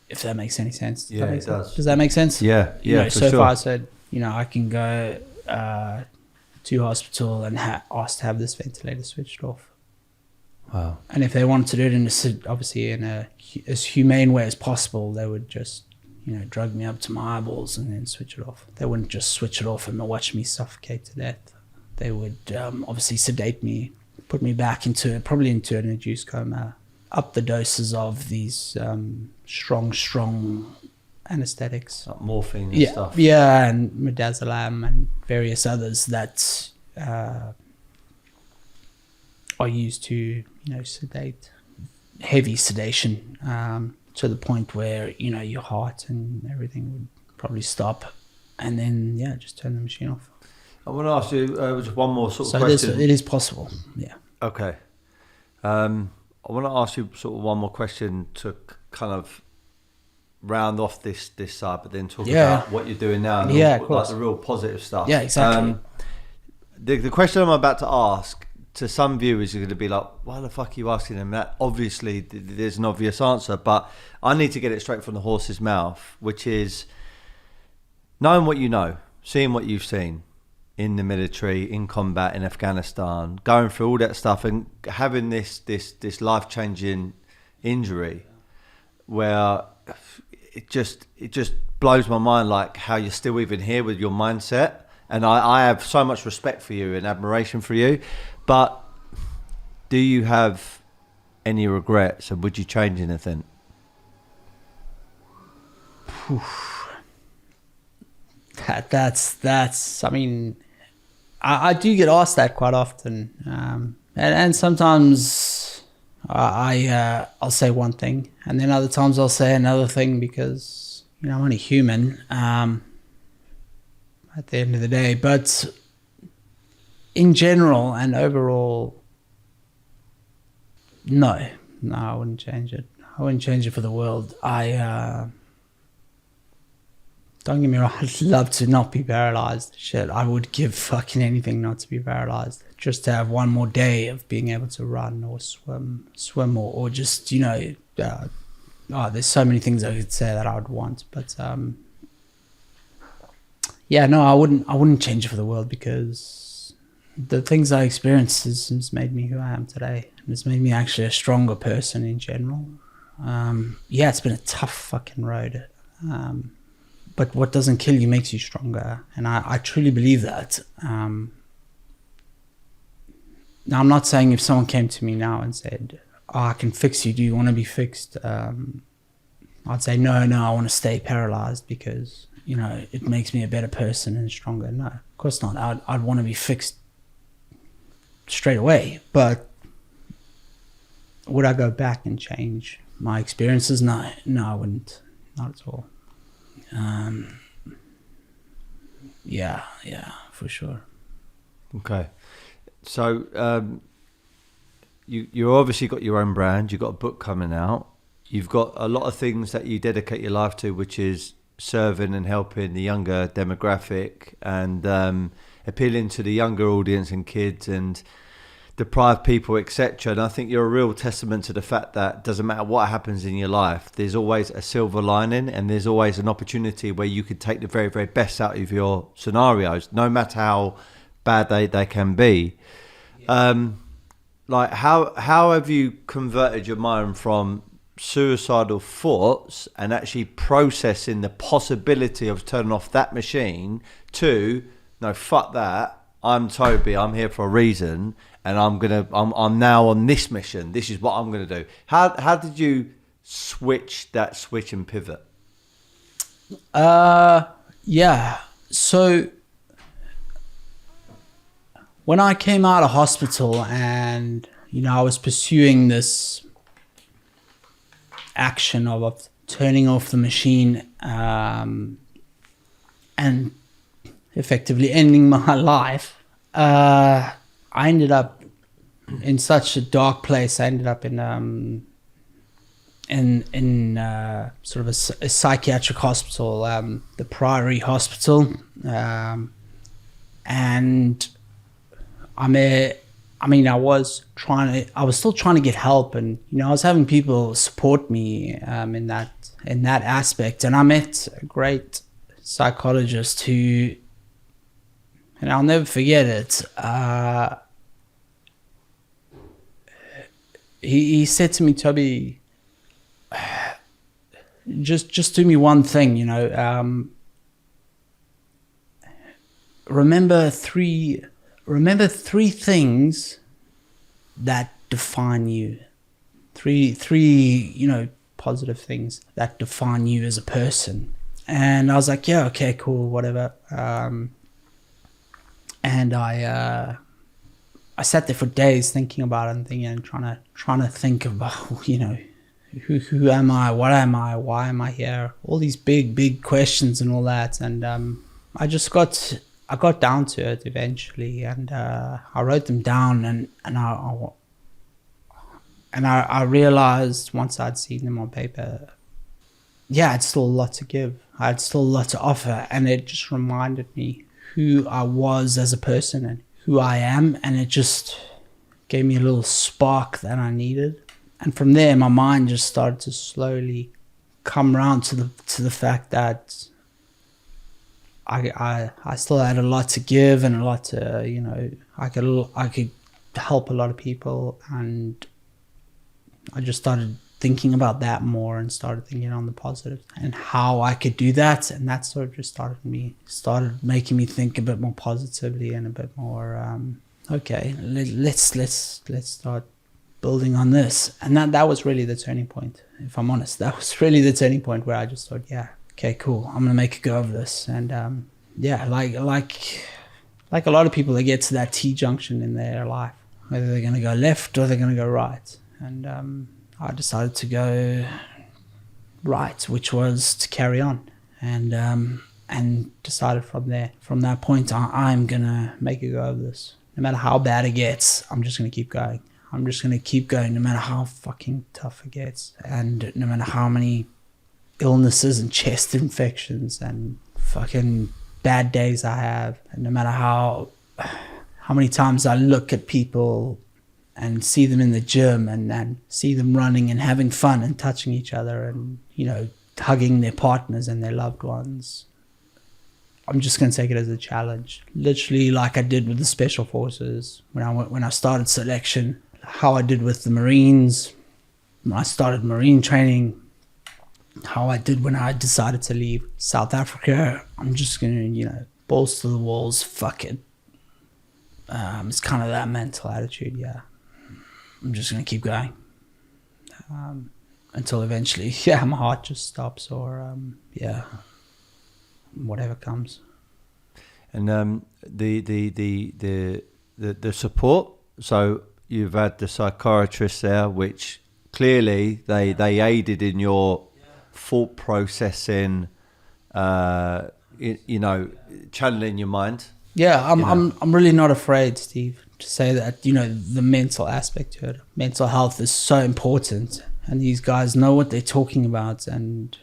S1: if that makes any sense.
S2: Yeah, it does.
S1: Does that make sense?
S2: Yeah, for
S1: so
S2: sure.
S1: If I said, I can go to hospital and ask to have this ventilator switched off.
S2: Wow.
S1: And if they wanted to do it obviously in a as humane way as possible, they would just, drug me up to my eyeballs and then switch it off. They wouldn't just switch it off and watch me suffocate to death. They would obviously sedate me, put me back probably into an induced coma, up the doses of these strong anesthetics,
S2: like morphine and stuff.
S1: Yeah, and midazolam and various others that are used to, sedate, heavy sedation, to the point where, your heart and everything would probably stop, and then, just turn the machine off.
S2: I want to ask you just one more sort of
S1: so
S2: question.
S1: It is possible, yeah.
S2: Okay. I want to ask you sort of one more question to kind of round off this side, but then talk about what you're doing now and like the real positive stuff.
S1: Yeah, exactly.
S2: The question I'm about to ask, to some viewers are going to be like, why the fuck are you asking them that? Obviously, there's an obvious answer, but I need to get it straight from the horse's mouth, which is knowing what you know, seeing what you've seen in the military, in combat, in Afghanistan, going through all that stuff and having this life-changing injury where it just blows my mind, like how you're still even here with your mindset. And I have so much respect for you and admiration for you. But do you have any regrets, and would you change anything?
S1: That's I mean, I do get asked that quite often, and sometimes I'll say one thing, and then other times I'll say another thing because, you know, I'm only human at the end of the day. But in general and overall, no, I wouldn't change it. I wouldn't change it for the world. Don't get me wrong, I'd love to not be paralyzed. Shit, I would give fucking anything not to be paralyzed. Just to have one more day of being able to run or swim or just, you know, there's so many things I could say that I would want. But yeah, no, I wouldn't change it for the world, because the things I experienced has made me who I am today. It's made me actually a stronger person in general. Yeah, it's been a tough fucking road. But what doesn't kill you makes you stronger. And I truly believe that. Now, I'm not saying if someone came to me now and said, oh, I can fix you, do you want to be fixed? I'd say, no, I want to stay paralyzed because, you know, it makes me a better person and stronger. No, of course not. I'd want to be fixed straight away. But would I go back and change my experiences? No, I wouldn't. Not at all. Yeah, for sure.
S2: Okay. So you obviously got your own brand, you've got a book coming out, you've got a lot of things that you dedicate your life to, which is serving and helping the younger demographic and appealing to the younger audience and kids and deprived people, etc. And I think you're a real testament to the fact that doesn't matter what happens in your life, there's always a silver lining and there's always an opportunity where you could take the very, very best out of your scenarios, no matter how bad they can be. Like how have you converted your mind from suicidal thoughts and actually processing the possibility of turning off that machine to, no, fuck that, I'm Toby, I'm here for a reason, and I'm now on this mission, this is what I'm gonna do. How did you switch and pivot?
S1: Yeah, so when I came out of hospital and, you know, I was pursuing this action of turning off the machine and effectively ending my life, I ended up in such a dark place. I ended up in sort of a psychiatric hospital, the Priory Hospital, and I was still trying to get help, and, you know, I was having people support me in that aspect, and I met a great psychologist who, and I'll never forget it. He said to me, Toby, just do me one thing, you know. Remember three things that define you. Three, you know, positive things that define you as a person. And I was like, yeah, okay, cool, whatever. And I sat there for days thinking about it and thinking and trying to think about, you know, who am I? What am I? Why am I here? All these big questions and all that. And I got down to it eventually, and I wrote them down, and I realized once I'd seen them on paper, yeah, I had still a lot to give. I had still a lot to offer, and it just reminded me who I was as a person and who I am, and it just gave me a little spark that I needed. And from there, my mind just started to slowly come around to the fact that I still had a lot to give and a lot to, you know, I could help a lot of people, and I just started thinking about that more and started thinking on the positive and how I could do that, and that sort of just started making me think a bit more positively and a bit more okay, let's start building on this. And that was really the turning point, if I'm honest. That was really the turning point where I just thought, yeah, okay, cool, I'm gonna make a go of this. And yeah, like a lot of people, they get to that T-junction in their life, whether they're gonna go left or they're gonna go right. And I decided to go right, which was to carry on. And decided from that point, I'm going to make a go of this. No matter how bad it gets, I'm just going to keep going. I'm just going to keep going no matter how fucking tough it gets. And no matter how many illnesses and chest infections and fucking bad days I have. And no matter how many times I look at people and see them in the gym and see them running and having fun and touching each other and, hugging their partners and their loved ones. I'm just going to take it as a challenge. Literally like I did with the Special Forces when I started selection, how I did with the Marines, when I started Marine training, how I did when I decided to leave South Africa. I'm just going to, balls to the walls, fuck it. It's kind of that mental attitude, yeah. I'm just going to keep going. Until eventually, my heart just stops or, whatever comes.
S2: And the support, so you've had the psychiatrist there, which clearly they aided in your thought processing, channeling your mind.
S1: Yeah, I'm really not afraid, Steve, to say that, the mental aspect to it. Mental health is so important, and these guys know what they're talking about, and,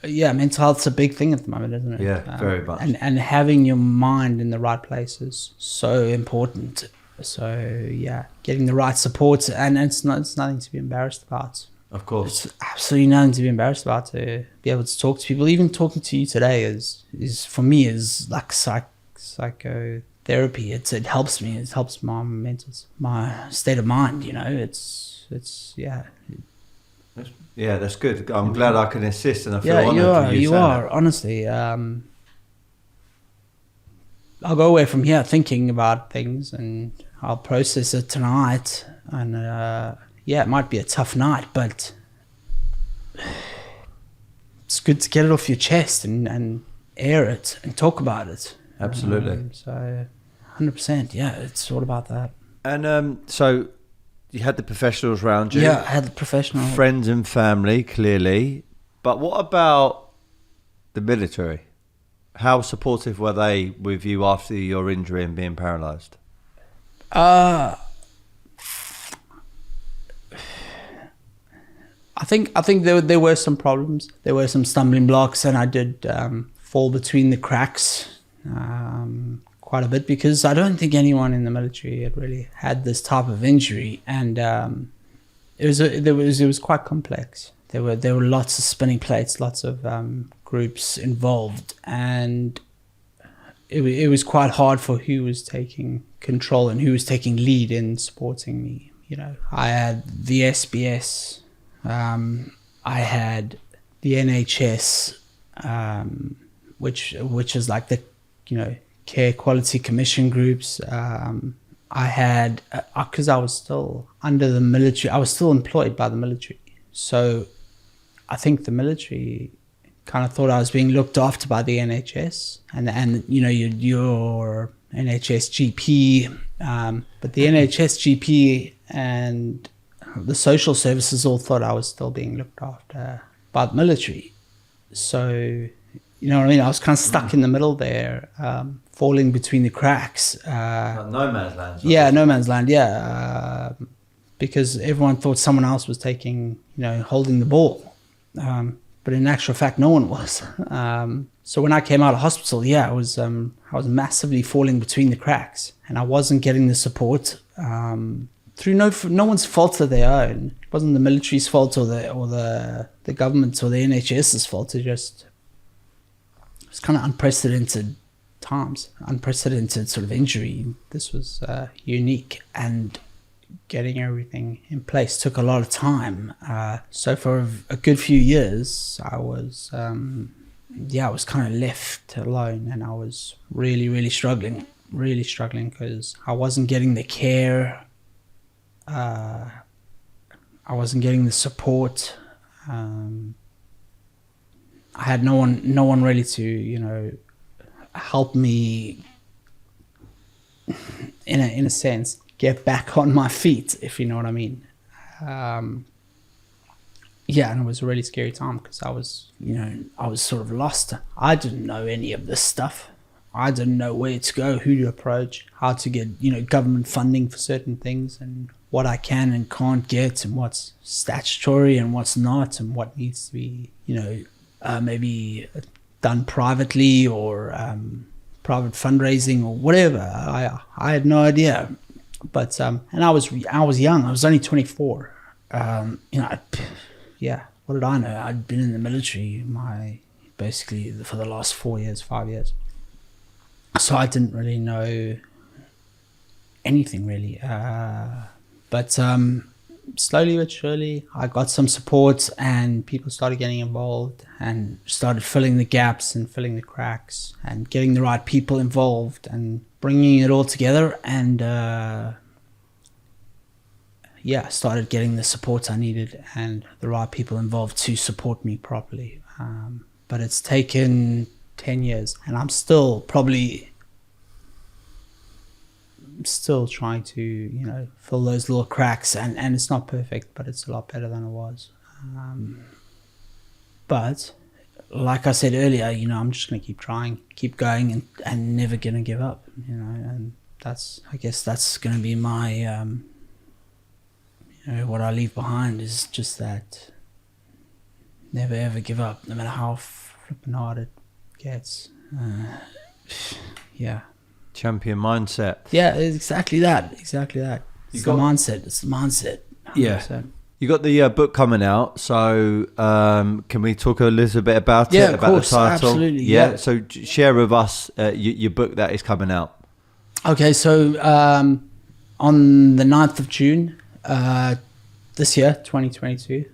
S1: mental health's a big thing at the moment, isn't it?
S2: Yeah, very much.
S1: And having your mind in the right place is so important. So, getting the right support, and it's nothing to be embarrassed about.
S2: Of course.
S1: It's absolutely nothing to be embarrassed about, to be able to talk to people. Even talking to you today is for me, is like psychotherapy. It helps me. It helps my state of mind, It's
S2: Yeah, that's good. I'm glad I can assist, and I feel
S1: honored. You are, honestly. I'll go away from here thinking about things, and I'll process it tonight. And it might be a tough night, but it's good to get it off your chest and air it and talk about it.
S2: Absolutely.
S1: So 100%, it's all about that.
S2: And so you had the professionals around you.
S1: Yeah, I had the professional.
S2: Friends and family, clearly. But what about the military? How supportive were they with you after your injury and being paralysed?
S1: I think there were some problems. There were some stumbling blocks, and I did fall between the cracks quite a bit, because I don't think anyone in the military had really had this type of injury, and it was quite complex. There were lots of spinning plates, lots of groups involved, and it was quite hard for who was taking control and who was taking lead in supporting me. I had the S.B.S. I had the NHS, which is like the care quality commission groups. I had, because I was still under the military, I was still employed by the military, so I think the military kind of thought I was being looked after by the NHS, and your NHS GP, but the NHS GP and the social services all thought I was still being looked after by the military. So, you know what I mean? I was kind of stuck in the middle there, falling between the cracks.
S2: No man's land.
S1: Yeah, no man's land, yeah. Because everyone thought someone else was holding the ball. But in actual fact, no one was. So when I came out of hospital, I was massively falling between the cracks, and I wasn't getting the support through no one's fault of their own. It wasn't the military's fault or the government's or the NHS's fault. It was kind of unprecedented times, unprecedented sort of injury. This was unique, and getting everything in place took a lot of time. So for a good few years, I was kind of left alone, and I was really struggling because I wasn't getting the care. I wasn't getting the support. I had no one really to, help me in a sense. get back on my feet, if you know what I mean. Yeah, and it was a really scary time because I was sort of lost. I didn't know any of this stuff. I didn't know where to go, who to approach, how to get, government funding for certain things, and what I can and can't get, and what's statutory and what's not, and what needs to be, maybe done privately or private fundraising or whatever. I had no idea. But and I was young. I was only 24. Yeah, what did I know? I'd been in the military basically for the last 5 years. So I didn't really know anything really. But slowly but surely, I got some support, and people started getting involved and started filling the gaps and filling the cracks and getting the right people involved and bringing it all together, and started getting the support I needed and the right people involved to support me properly. But it's taken 10 years, and I'm still trying to, fill those little cracks, and it's not perfect, but it's a lot better than it was. But like I said earlier, I'm just going to keep trying, keep going, and never going to give up, and I guess that's going to be my, what I leave behind is just that never ever give up, no matter how flipping hard it gets. Yeah.
S2: Champion mindset.
S1: Yeah, exactly that. It's the mindset. 100%.
S2: Yeah. You got the book coming out, so can we talk a little bit about it?
S1: Of course,
S2: the title?
S1: Absolutely.
S2: Yeah. So share with us your book that is coming out.
S1: Okay, so on the 9th of June this year, 2022,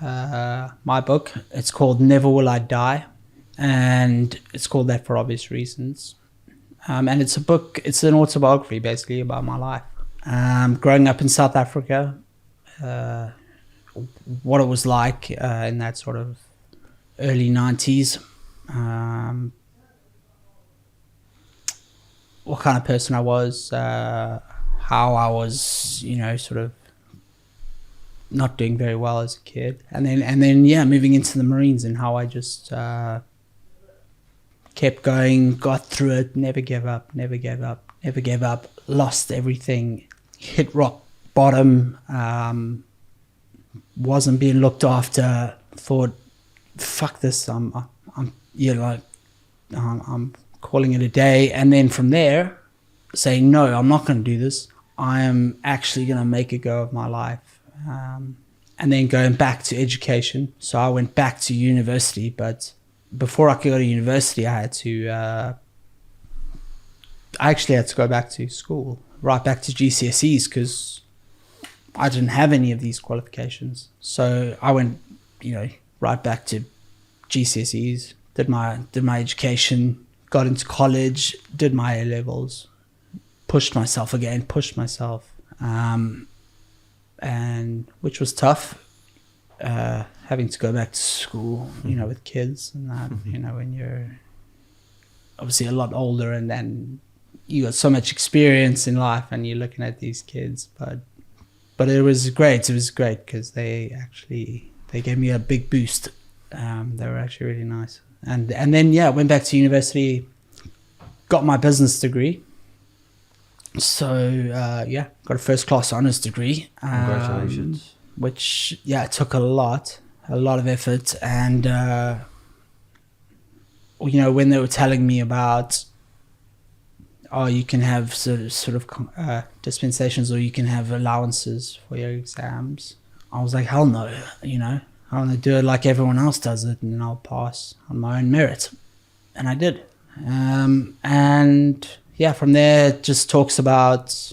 S1: my book, it's called Never Will I Die, and it's called that for obvious reasons. And it's an autobiography basically about my life. Growing up in South Africa, what it was like in that sort of early 90s, what kind of person I was, how I was, sort of not doing very well as a kid. And then moving into the Marines, and how I just kept going, got through it, never gave up, lost everything, hit rock bottom, wasn't being looked after, thought, fuck this, I'm calling it a day. And then from there, saying, no, I'm not going to do this. I am actually going to make a go of my life. And then going back to education. So I went back to university, but before I could go to university, I actually had to go back to school, right back to GCSEs, because I didn't have any of these qualifications. So I went, right back to GCSEs, did my education, got into college, did my A-levels, pushed myself, and which was tough, having to go back to school, with kids and that, when you're obviously a lot older, and then you got so much experience in life and you're looking at these kids, but it was great because they gave me a big boost. They were actually really nice. And then went back to university, got my business degree. So got a first class honors degree.
S2: Congratulations.
S1: Which took a lot of effort, and when they were telling me about, you can have sort of dispensations, or you can have allowances for your exams, I was like, hell no, I want to do it like everyone else does it, and I'll pass on my own merit. And I did. From there it just talks about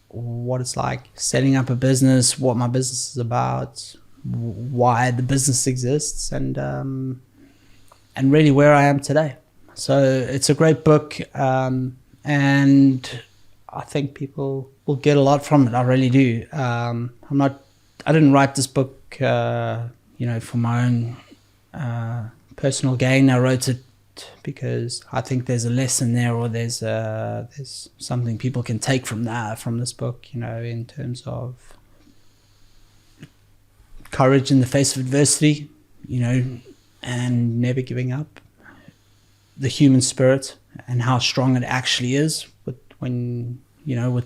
S1: what it's like setting up a business, what my business is about, why the business exists, and really where I am today. So it's a great book, and I think people will get a lot from it. I really do. I didn't write this book, for my own personal gain. I wrote it because I think there's a lesson there, or there's something people can take from this book, in terms of courage in the face of adversity, and never giving up, the human spirit and how strong it actually is with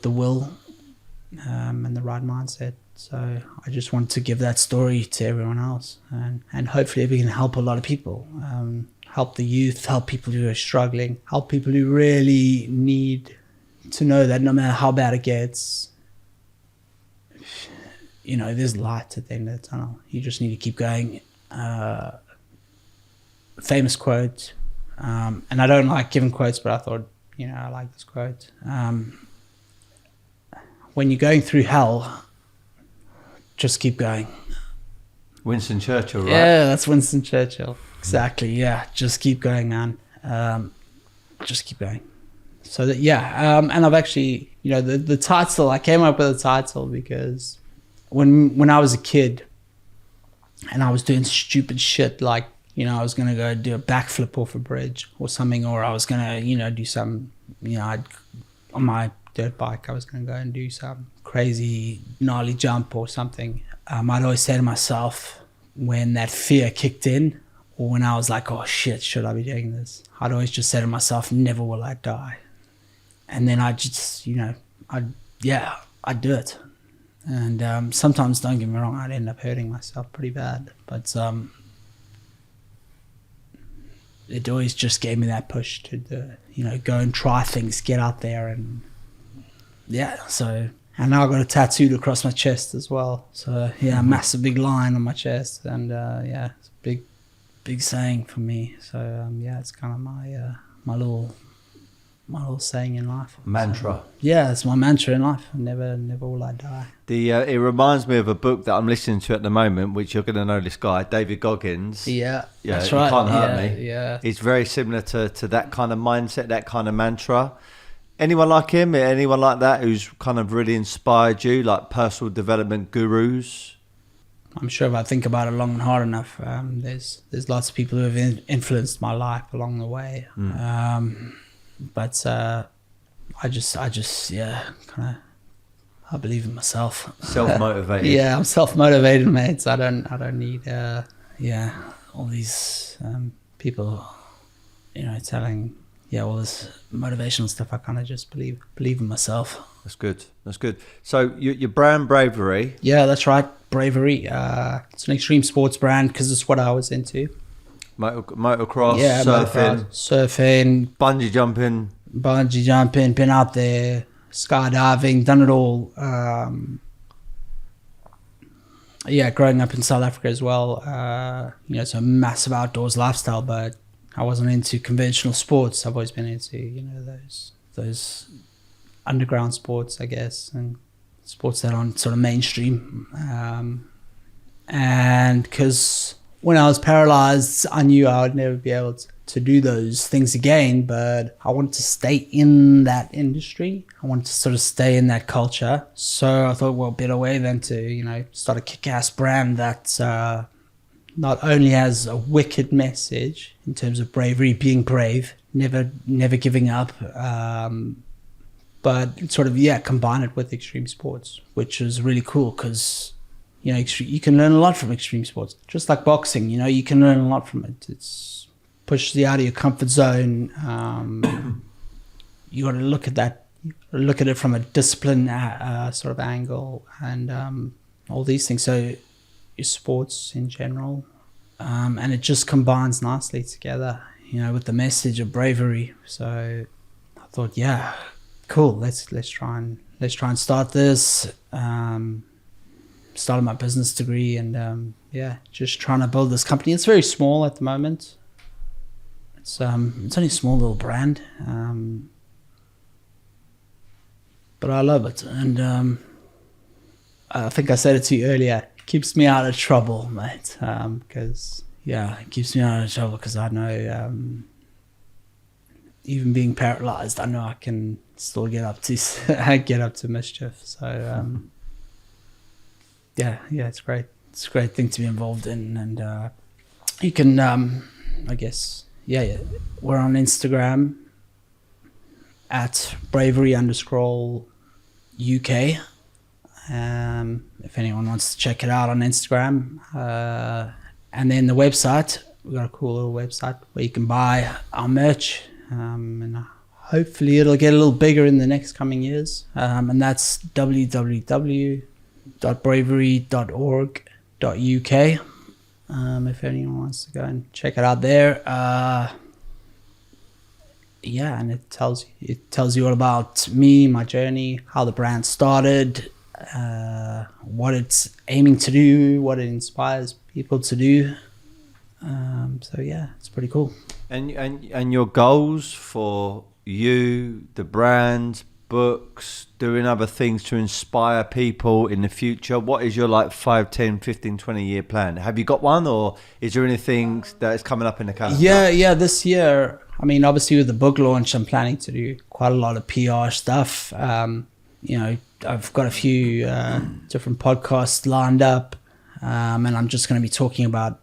S1: the will and the right mindset. So I just want to give that story to everyone else, and hopefully we can help a lot of people, help the youth, help people who are struggling, help people who really need to know that no matter how bad it gets, there's light at the end of the tunnel. You just need to keep going. Famous quote, and I don't like giving quotes, but I thought, I like this quote. When you're going through hell, just keep going.
S2: Winston Churchill, right?
S1: Yeah, that's Winston Churchill. Exactly, yeah. Just keep going, man. Just keep going. So that, and I've actually, the title, I came up with the title because when I was a kid and I was doing stupid shit, like, I was going to go do a backflip off a bridge or something, or I was going to, do some, on my dirt bike, I was going to go and do some crazy gnarly jump or something. I'd always say to myself, when that fear kicked in, or when I was like, oh shit, should I be doing this? I'd always just say to myself, never will I die. And then I just, I'd do it. And sometimes, don't get me wrong, I'd end up hurting myself pretty bad. But it always just gave me that push to, go and try things, get out there. And so, and now I've got it tattooed across my chest as well. So a massive big line on my chest. And it's a big saying for me. So it's kind of my little saying in life.
S2: Mantra.
S1: So, it's my mantra in life. Never will I die.
S2: It reminds me of a book that I'm listening to at the moment, which you're going to know this guy, David Goggins.
S1: Yeah, that's right.
S2: You can't hurt me.
S1: Yeah.
S2: He's very similar to that kind of mindset, that kind of mantra. Anyone like him? Anyone like that who's kind of really inspired you, like personal development gurus?
S1: I'm sure if I think about it long and hard enough, there's lots of people who have influenced my life along the way. But I just kind of, I believe in myself.
S2: Self-motivated.
S1: Yeah, I'm self-motivated, mate. So I don't need all these people, telling all this motivational stuff. I kind of just believe in myself.
S2: That's good. So your brand, Bravery.
S1: Yeah, that's right. Bravery. It's an extreme sports brand because it's what I was into.
S2: Motocross,
S1: surfing,
S2: bungee jumping,
S1: been out there, skydiving, done it all. Growing up in South Africa as well. It's a massive outdoors lifestyle, but I wasn't into conventional sports. I've always been into, those underground sports, I guess, and sports that aren't sort of mainstream. And because when I was paralyzed, I knew I would never be able to do those things again, but I wanted to stay in that industry. I wanted to sort of stay in that culture. So I thought, well, better way than to, start a kick-ass brand that not only has a wicked message in terms of bravery, being brave, never giving up, but sort of, combine it with extreme sports, which is really cool because you can learn a lot from extreme sports. Just like boxing, you can learn a lot from it. It's pushes you out of your comfort zone. You got to look at that, look at it from a discipline sort of angle, and all these things. So your sports in general, and it just combines nicely together, with the message of bravery. So I thought, cool. Let's try and start this. Started my business degree and just trying to build this company. It's very small at the moment. It's only a small little brand, but I love it. And I think I said it to you earlier. It keeps me out of trouble, mate. Because it keeps me out of trouble because I know even being paralyzed, I know I can still get up to mischief. So. It's great. It's a great thing to be involved in, and you can, I guess, we're on Instagram at Bravery_UK. If anyone wants to check it out on Instagram, and then the website, we've got a cool little website where you can buy our merch, and hopefully it'll get a little bigger in the next coming years, and that's www.bravery.org.uk. If anyone wants to go and check it out there. And it tells you all about me, my journey, how the brand started, what it's aiming to do, what it inspires people to do. It's pretty cool.
S2: And your goals for you, the brand, books, doing other things to inspire people in the future, what is your 5, 10, 15, 20-year plan? Have you got one, or is there anything that is coming up in the calendar?
S1: This year, I mean, obviously with the book launch, I'm planning to do quite a lot of PR stuff. I've got a few different podcasts lined up, and I'm just going to be talking about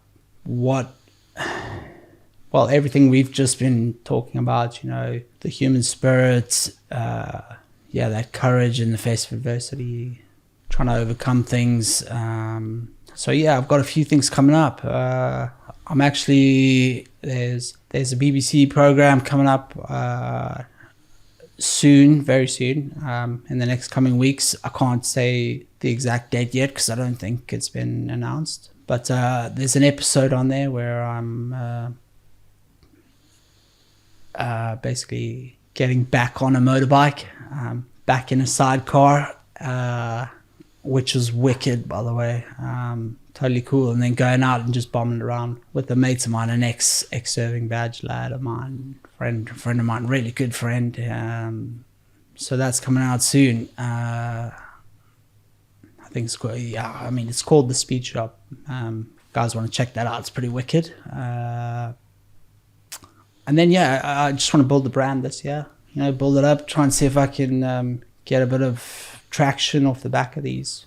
S1: everything we've just been talking about, the human spirit, that courage in the face of adversity, trying to overcome things. I've got a few things coming up. I'm actually, there's a BBC program coming up soon, very soon, in the next coming weeks. I can't say the exact date yet because I don't think it's been announced. But there's an episode on there where I'm basically getting back on a motorbike, back in a sidecar, which was wicked, by the way. Totally cool. And then going out and just bombing around with a mate of mine, an ex-serving badge lad of mine, friend of mine, really good friend. So that's coming out soon. I think it's called, it's called The Speed Shop. Guys want to check that out. It's pretty wicked. And then, I just want to build the brand this year. Build it up, try and see if I can get a bit of traction off the back of these,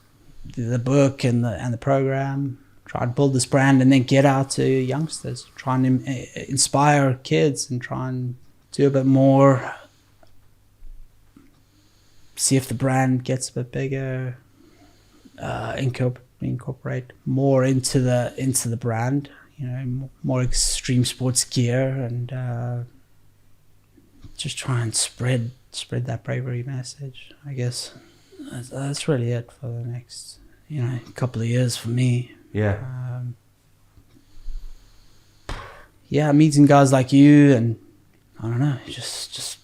S1: the book and the program. Try and build this brand and then get out to youngsters. Try and inspire kids and try and do a bit more. See if the brand gets a bit bigger. Incorporate more into the brand. More extreme sports gear, and just try and spread that bravery message. I guess that's really it for the next couple of years for me. Meeting guys like you, and I don't know, just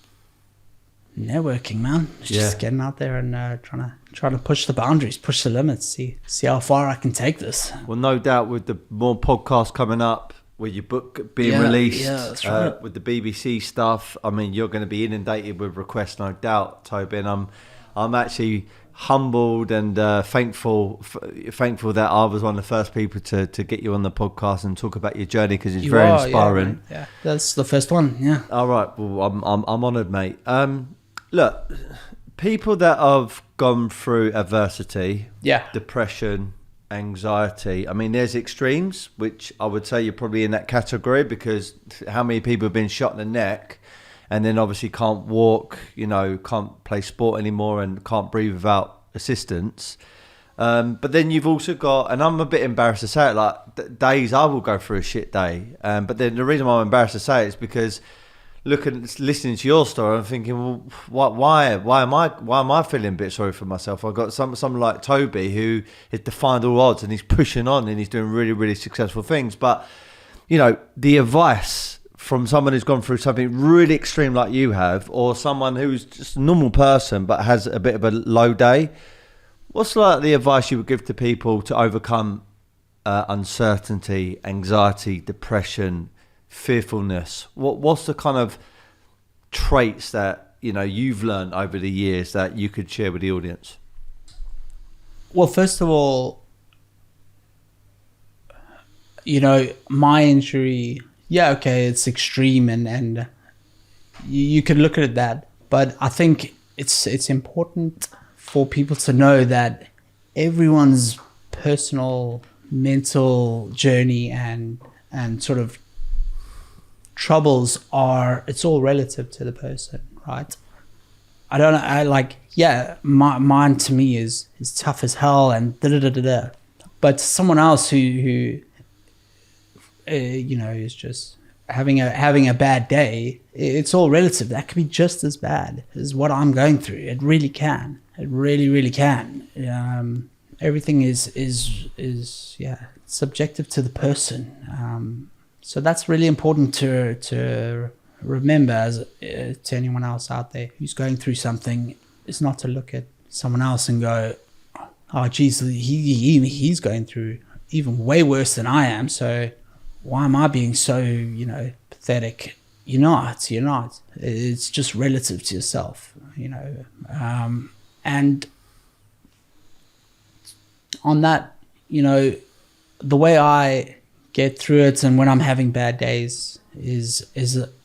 S1: networking, man. Just getting out there and trying to push the boundaries, push the limits, see how far I can take this.
S2: Well, no doubt with the more podcasts coming up, with your book being released,
S1: that's right.
S2: with the BBC stuff, I mean, you're going to be inundated with requests, no doubt, Toby. And I'm actually humbled and thankful that I was one of the first people to get you on the podcast and talk about your journey, because it's very inspiring.
S1: Yeah, that's the first one. Yeah.
S2: All right. Well, I'm honoured, mate. Look, people that have gone through adversity, depression, anxiety. I mean, there's extremes, which I would say you're probably in that category, because how many people have been shot in the neck and then obviously can't walk, can't play sport anymore and can't breathe without assistance. But then you've also got, and I'm a bit embarrassed to say it, days I will go through a shit day. But then the reason why I'm embarrassed to say it is because listening to your story, I'm thinking, well, why am I feeling a bit sorry for myself? I've got someone like Toby who has defied all odds and he's pushing on and he's doing really, really successful things. But the advice from someone who's gone through something really extreme like you have, or someone who's just a normal person but has a bit of a low day, what's the advice you would give to people to overcome uncertainty, anxiety, depression, fearfulness? What's the kind of traits that you've learned over the years that you could share with the audience?
S1: Well, first of all, my injury, it's extreme and you could look at it that, but I think it's important for people to know that everyone's personal mental journey and sort of troubles are, it's all relative to the person, right? I don't know, mine to me is tough as hell and da-da-da-da-da. But someone else who is just having a bad day, it's all relative. That could be just as bad as what I'm going through. It really can. It really, really can. Everything is subjective to the person. So that's really important to remember as to anyone else out there who's going through something, is not to look at someone else and go, oh geez, he's going through even way worse than I am, so why am I being so pathetic? You're not. It's just relative to yourself, and on that, the way I get through it, and when I'm having bad days, is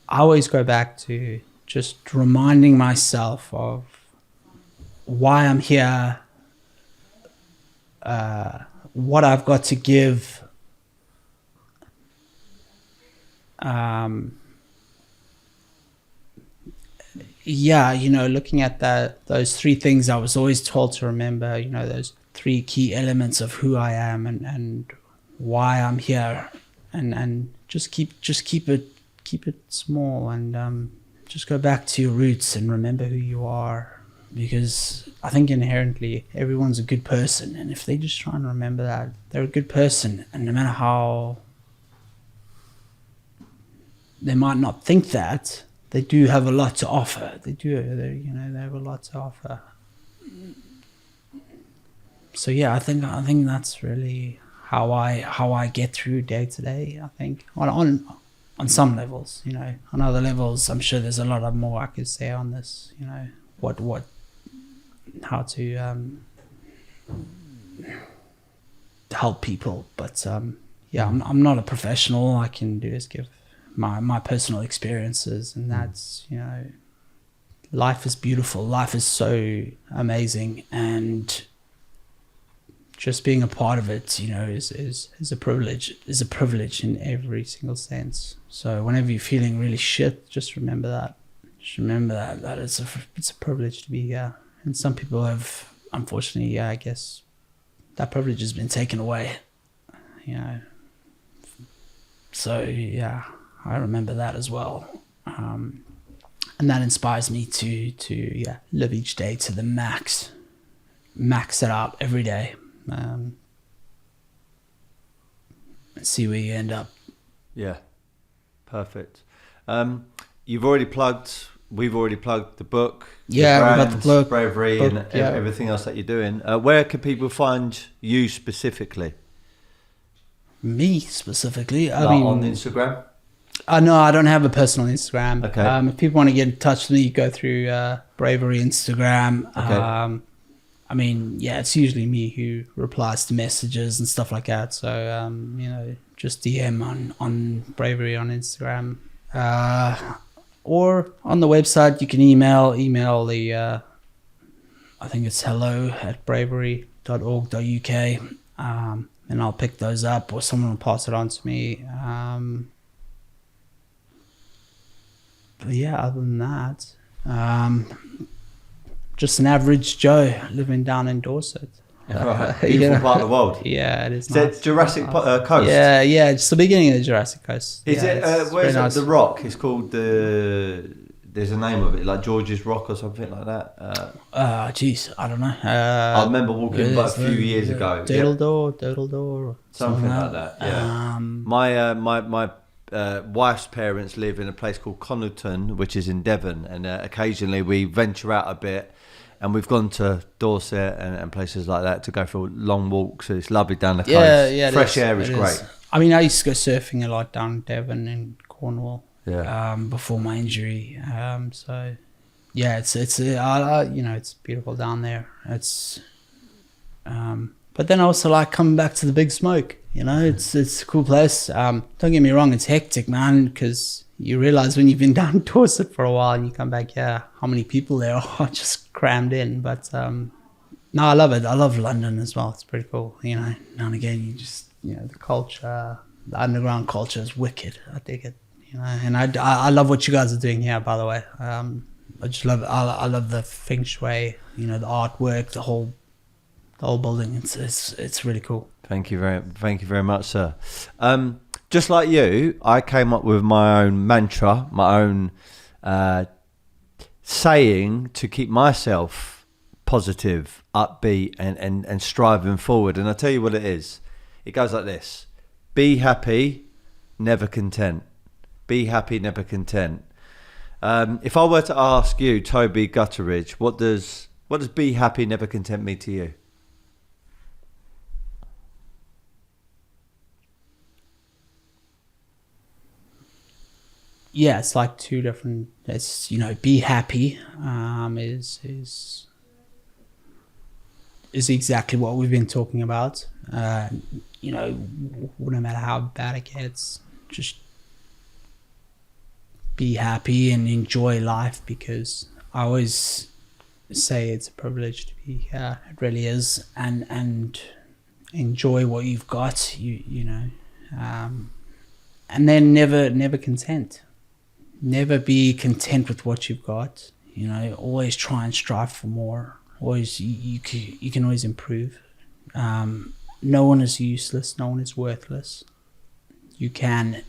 S1: I always go back to just reminding myself of why I'm here, what I've got to give, looking at those three things I was always told to remember, those three key elements of who I am and why I'm here, and just keep it small, and just go back to your roots and remember who you are, because I think inherently everyone's a good person, and if they just try and remember that they're a good person, and no matter how they might not think that, they do have a lot to offer. They have a lot to offer. So yeah, I think that's really how I get through day to day. I think on some levels, on other levels, I'm sure there's a lot more I could say on this. How to help people, but I'm not a professional. All I can do is give my personal experiences, and that's life is beautiful. Life is so amazing, and just being a part of it, is a privilege. Is a privilege in every single sense. So whenever you're feeling really shit, just remember that. Just remember that it's a privilege to be here. And some people have, unfortunately, I guess, that privilege has been taken away. So yeah, I remember that as well. And that inspires me to live each day to the max it out every day. And see where you end up. Yeah,
S2: perfect. We've already plugged the book.
S1: Yeah, we got the book,
S2: Bravery, and everything else that you're doing. Where can people find you specifically?
S1: Me specifically?
S2: On Instagram?
S1: No, I don't have a personal Instagram.
S2: Okay.
S1: If people want to get in touch with me, go through Bravery Instagram.
S2: Okay.
S1: It's usually me who replies to messages and stuff like that. So, just DM on Bravery on Instagram. Or on the website, you can email the, I think it's hello@bravery.org.uk. And I'll pick those up, or someone will pass it on to me. But yeah, other than that, just an average Joe living down in Dorset.
S2: Beautiful part of the world.
S1: Yeah, it is.
S2: Is it Jurassic Coast?
S1: Yeah, it's the beginning of the Jurassic Coast.
S2: Is it? Where's it? Nice. The Rock? It's called the. There's a name of it, like George's Rock or something like that.
S1: Jeez, I don't know.
S2: I remember walking by a few years ago.
S1: Doodle-door.
S2: Something like that. Yeah. My wife's parents live in a place called Connaughton, which is in Devon, and occasionally we venture out a bit. And we've gone to Dorset and places like that to go for long walks. It's lovely down the coast.
S1: Yeah,
S2: fresh air is great.
S1: I used to go surfing a lot down in Devon and Cornwall. Yeah. Before my injury. So yeah, it's beautiful down there. It's but then I also like coming back to the Big Smoke. It's a cool place. Don't get me wrong, it's hectic, man, because you realize when you've been down in Dorset for a while and you come back here, how many people there are just crammed in. But no, I love it. I love London as well. It's pretty cool. Now and again, you just the culture, the underground culture is wicked. I dig it. you know. And I love what you guys are doing here, by the way. I just love I love the feng shui, you know, the artwork, the whole building. It's really cool.
S2: Thank you very much, sir. Just like you, I came up with my own mantra, my own saying to keep myself positive, upbeat, and striving forward. And I tell you what it is. It goes like this: be happy, never content. Be happy, never content. If I were to ask you, Toby Gutteridge, what does be happy, never content mean to you?
S1: Yeah, it's like two different. It's, you know, be happy is exactly what we've been talking about. You know, no matter how bad it gets, just be happy and enjoy life, because I always say it's a privilege to be here. It really is, and enjoy what you've got. You know, and then never content. Never be content with what you've got. You know, always try and strive for more. Always, you can always improve. No one is useless. No one is worthless. You can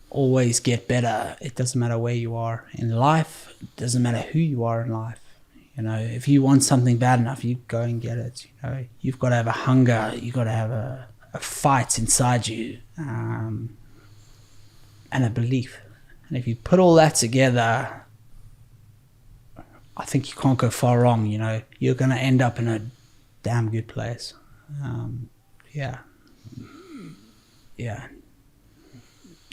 S1: always get better. It doesn't matter where you are in life. It doesn't matter who you are in life. You know, if you want something bad enough, you go and get it. You know, you've got to have a hunger. You've got to have a fight inside you. And a belief. And if you put all that together, I think you can't go far wrong. You know, you're going to end up in a damn good place. Yeah.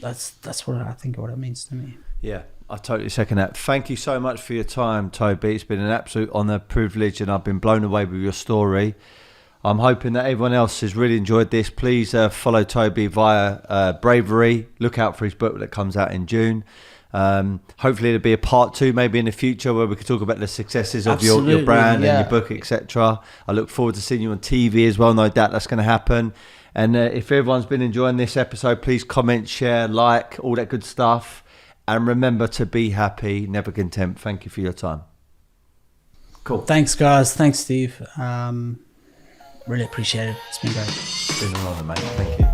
S1: That's what I think what it means to me.
S2: Yeah, I totally second that. Thank you so much for your time, Toby. It's been an absolute honour, privilege, and I've been blown away with your story. I'm hoping that everyone else has really enjoyed this. Please follow Toby via Bravery. Look out for his book that comes out in June. Hopefully there'll be a part 2 maybe in the future where we can talk about the successes of your brand and your book, etc. I look forward to seeing you on TV as well. No doubt that's going to happen. And if everyone's been enjoying this episode, please comment, share, like, all that good stuff. And remember to be happy, never content. Thank you for your time. Cool.
S1: Thanks, guys. Thanks, Steve. Really appreciate it. It's been great.
S2: It's been an honour, mate. Thank you.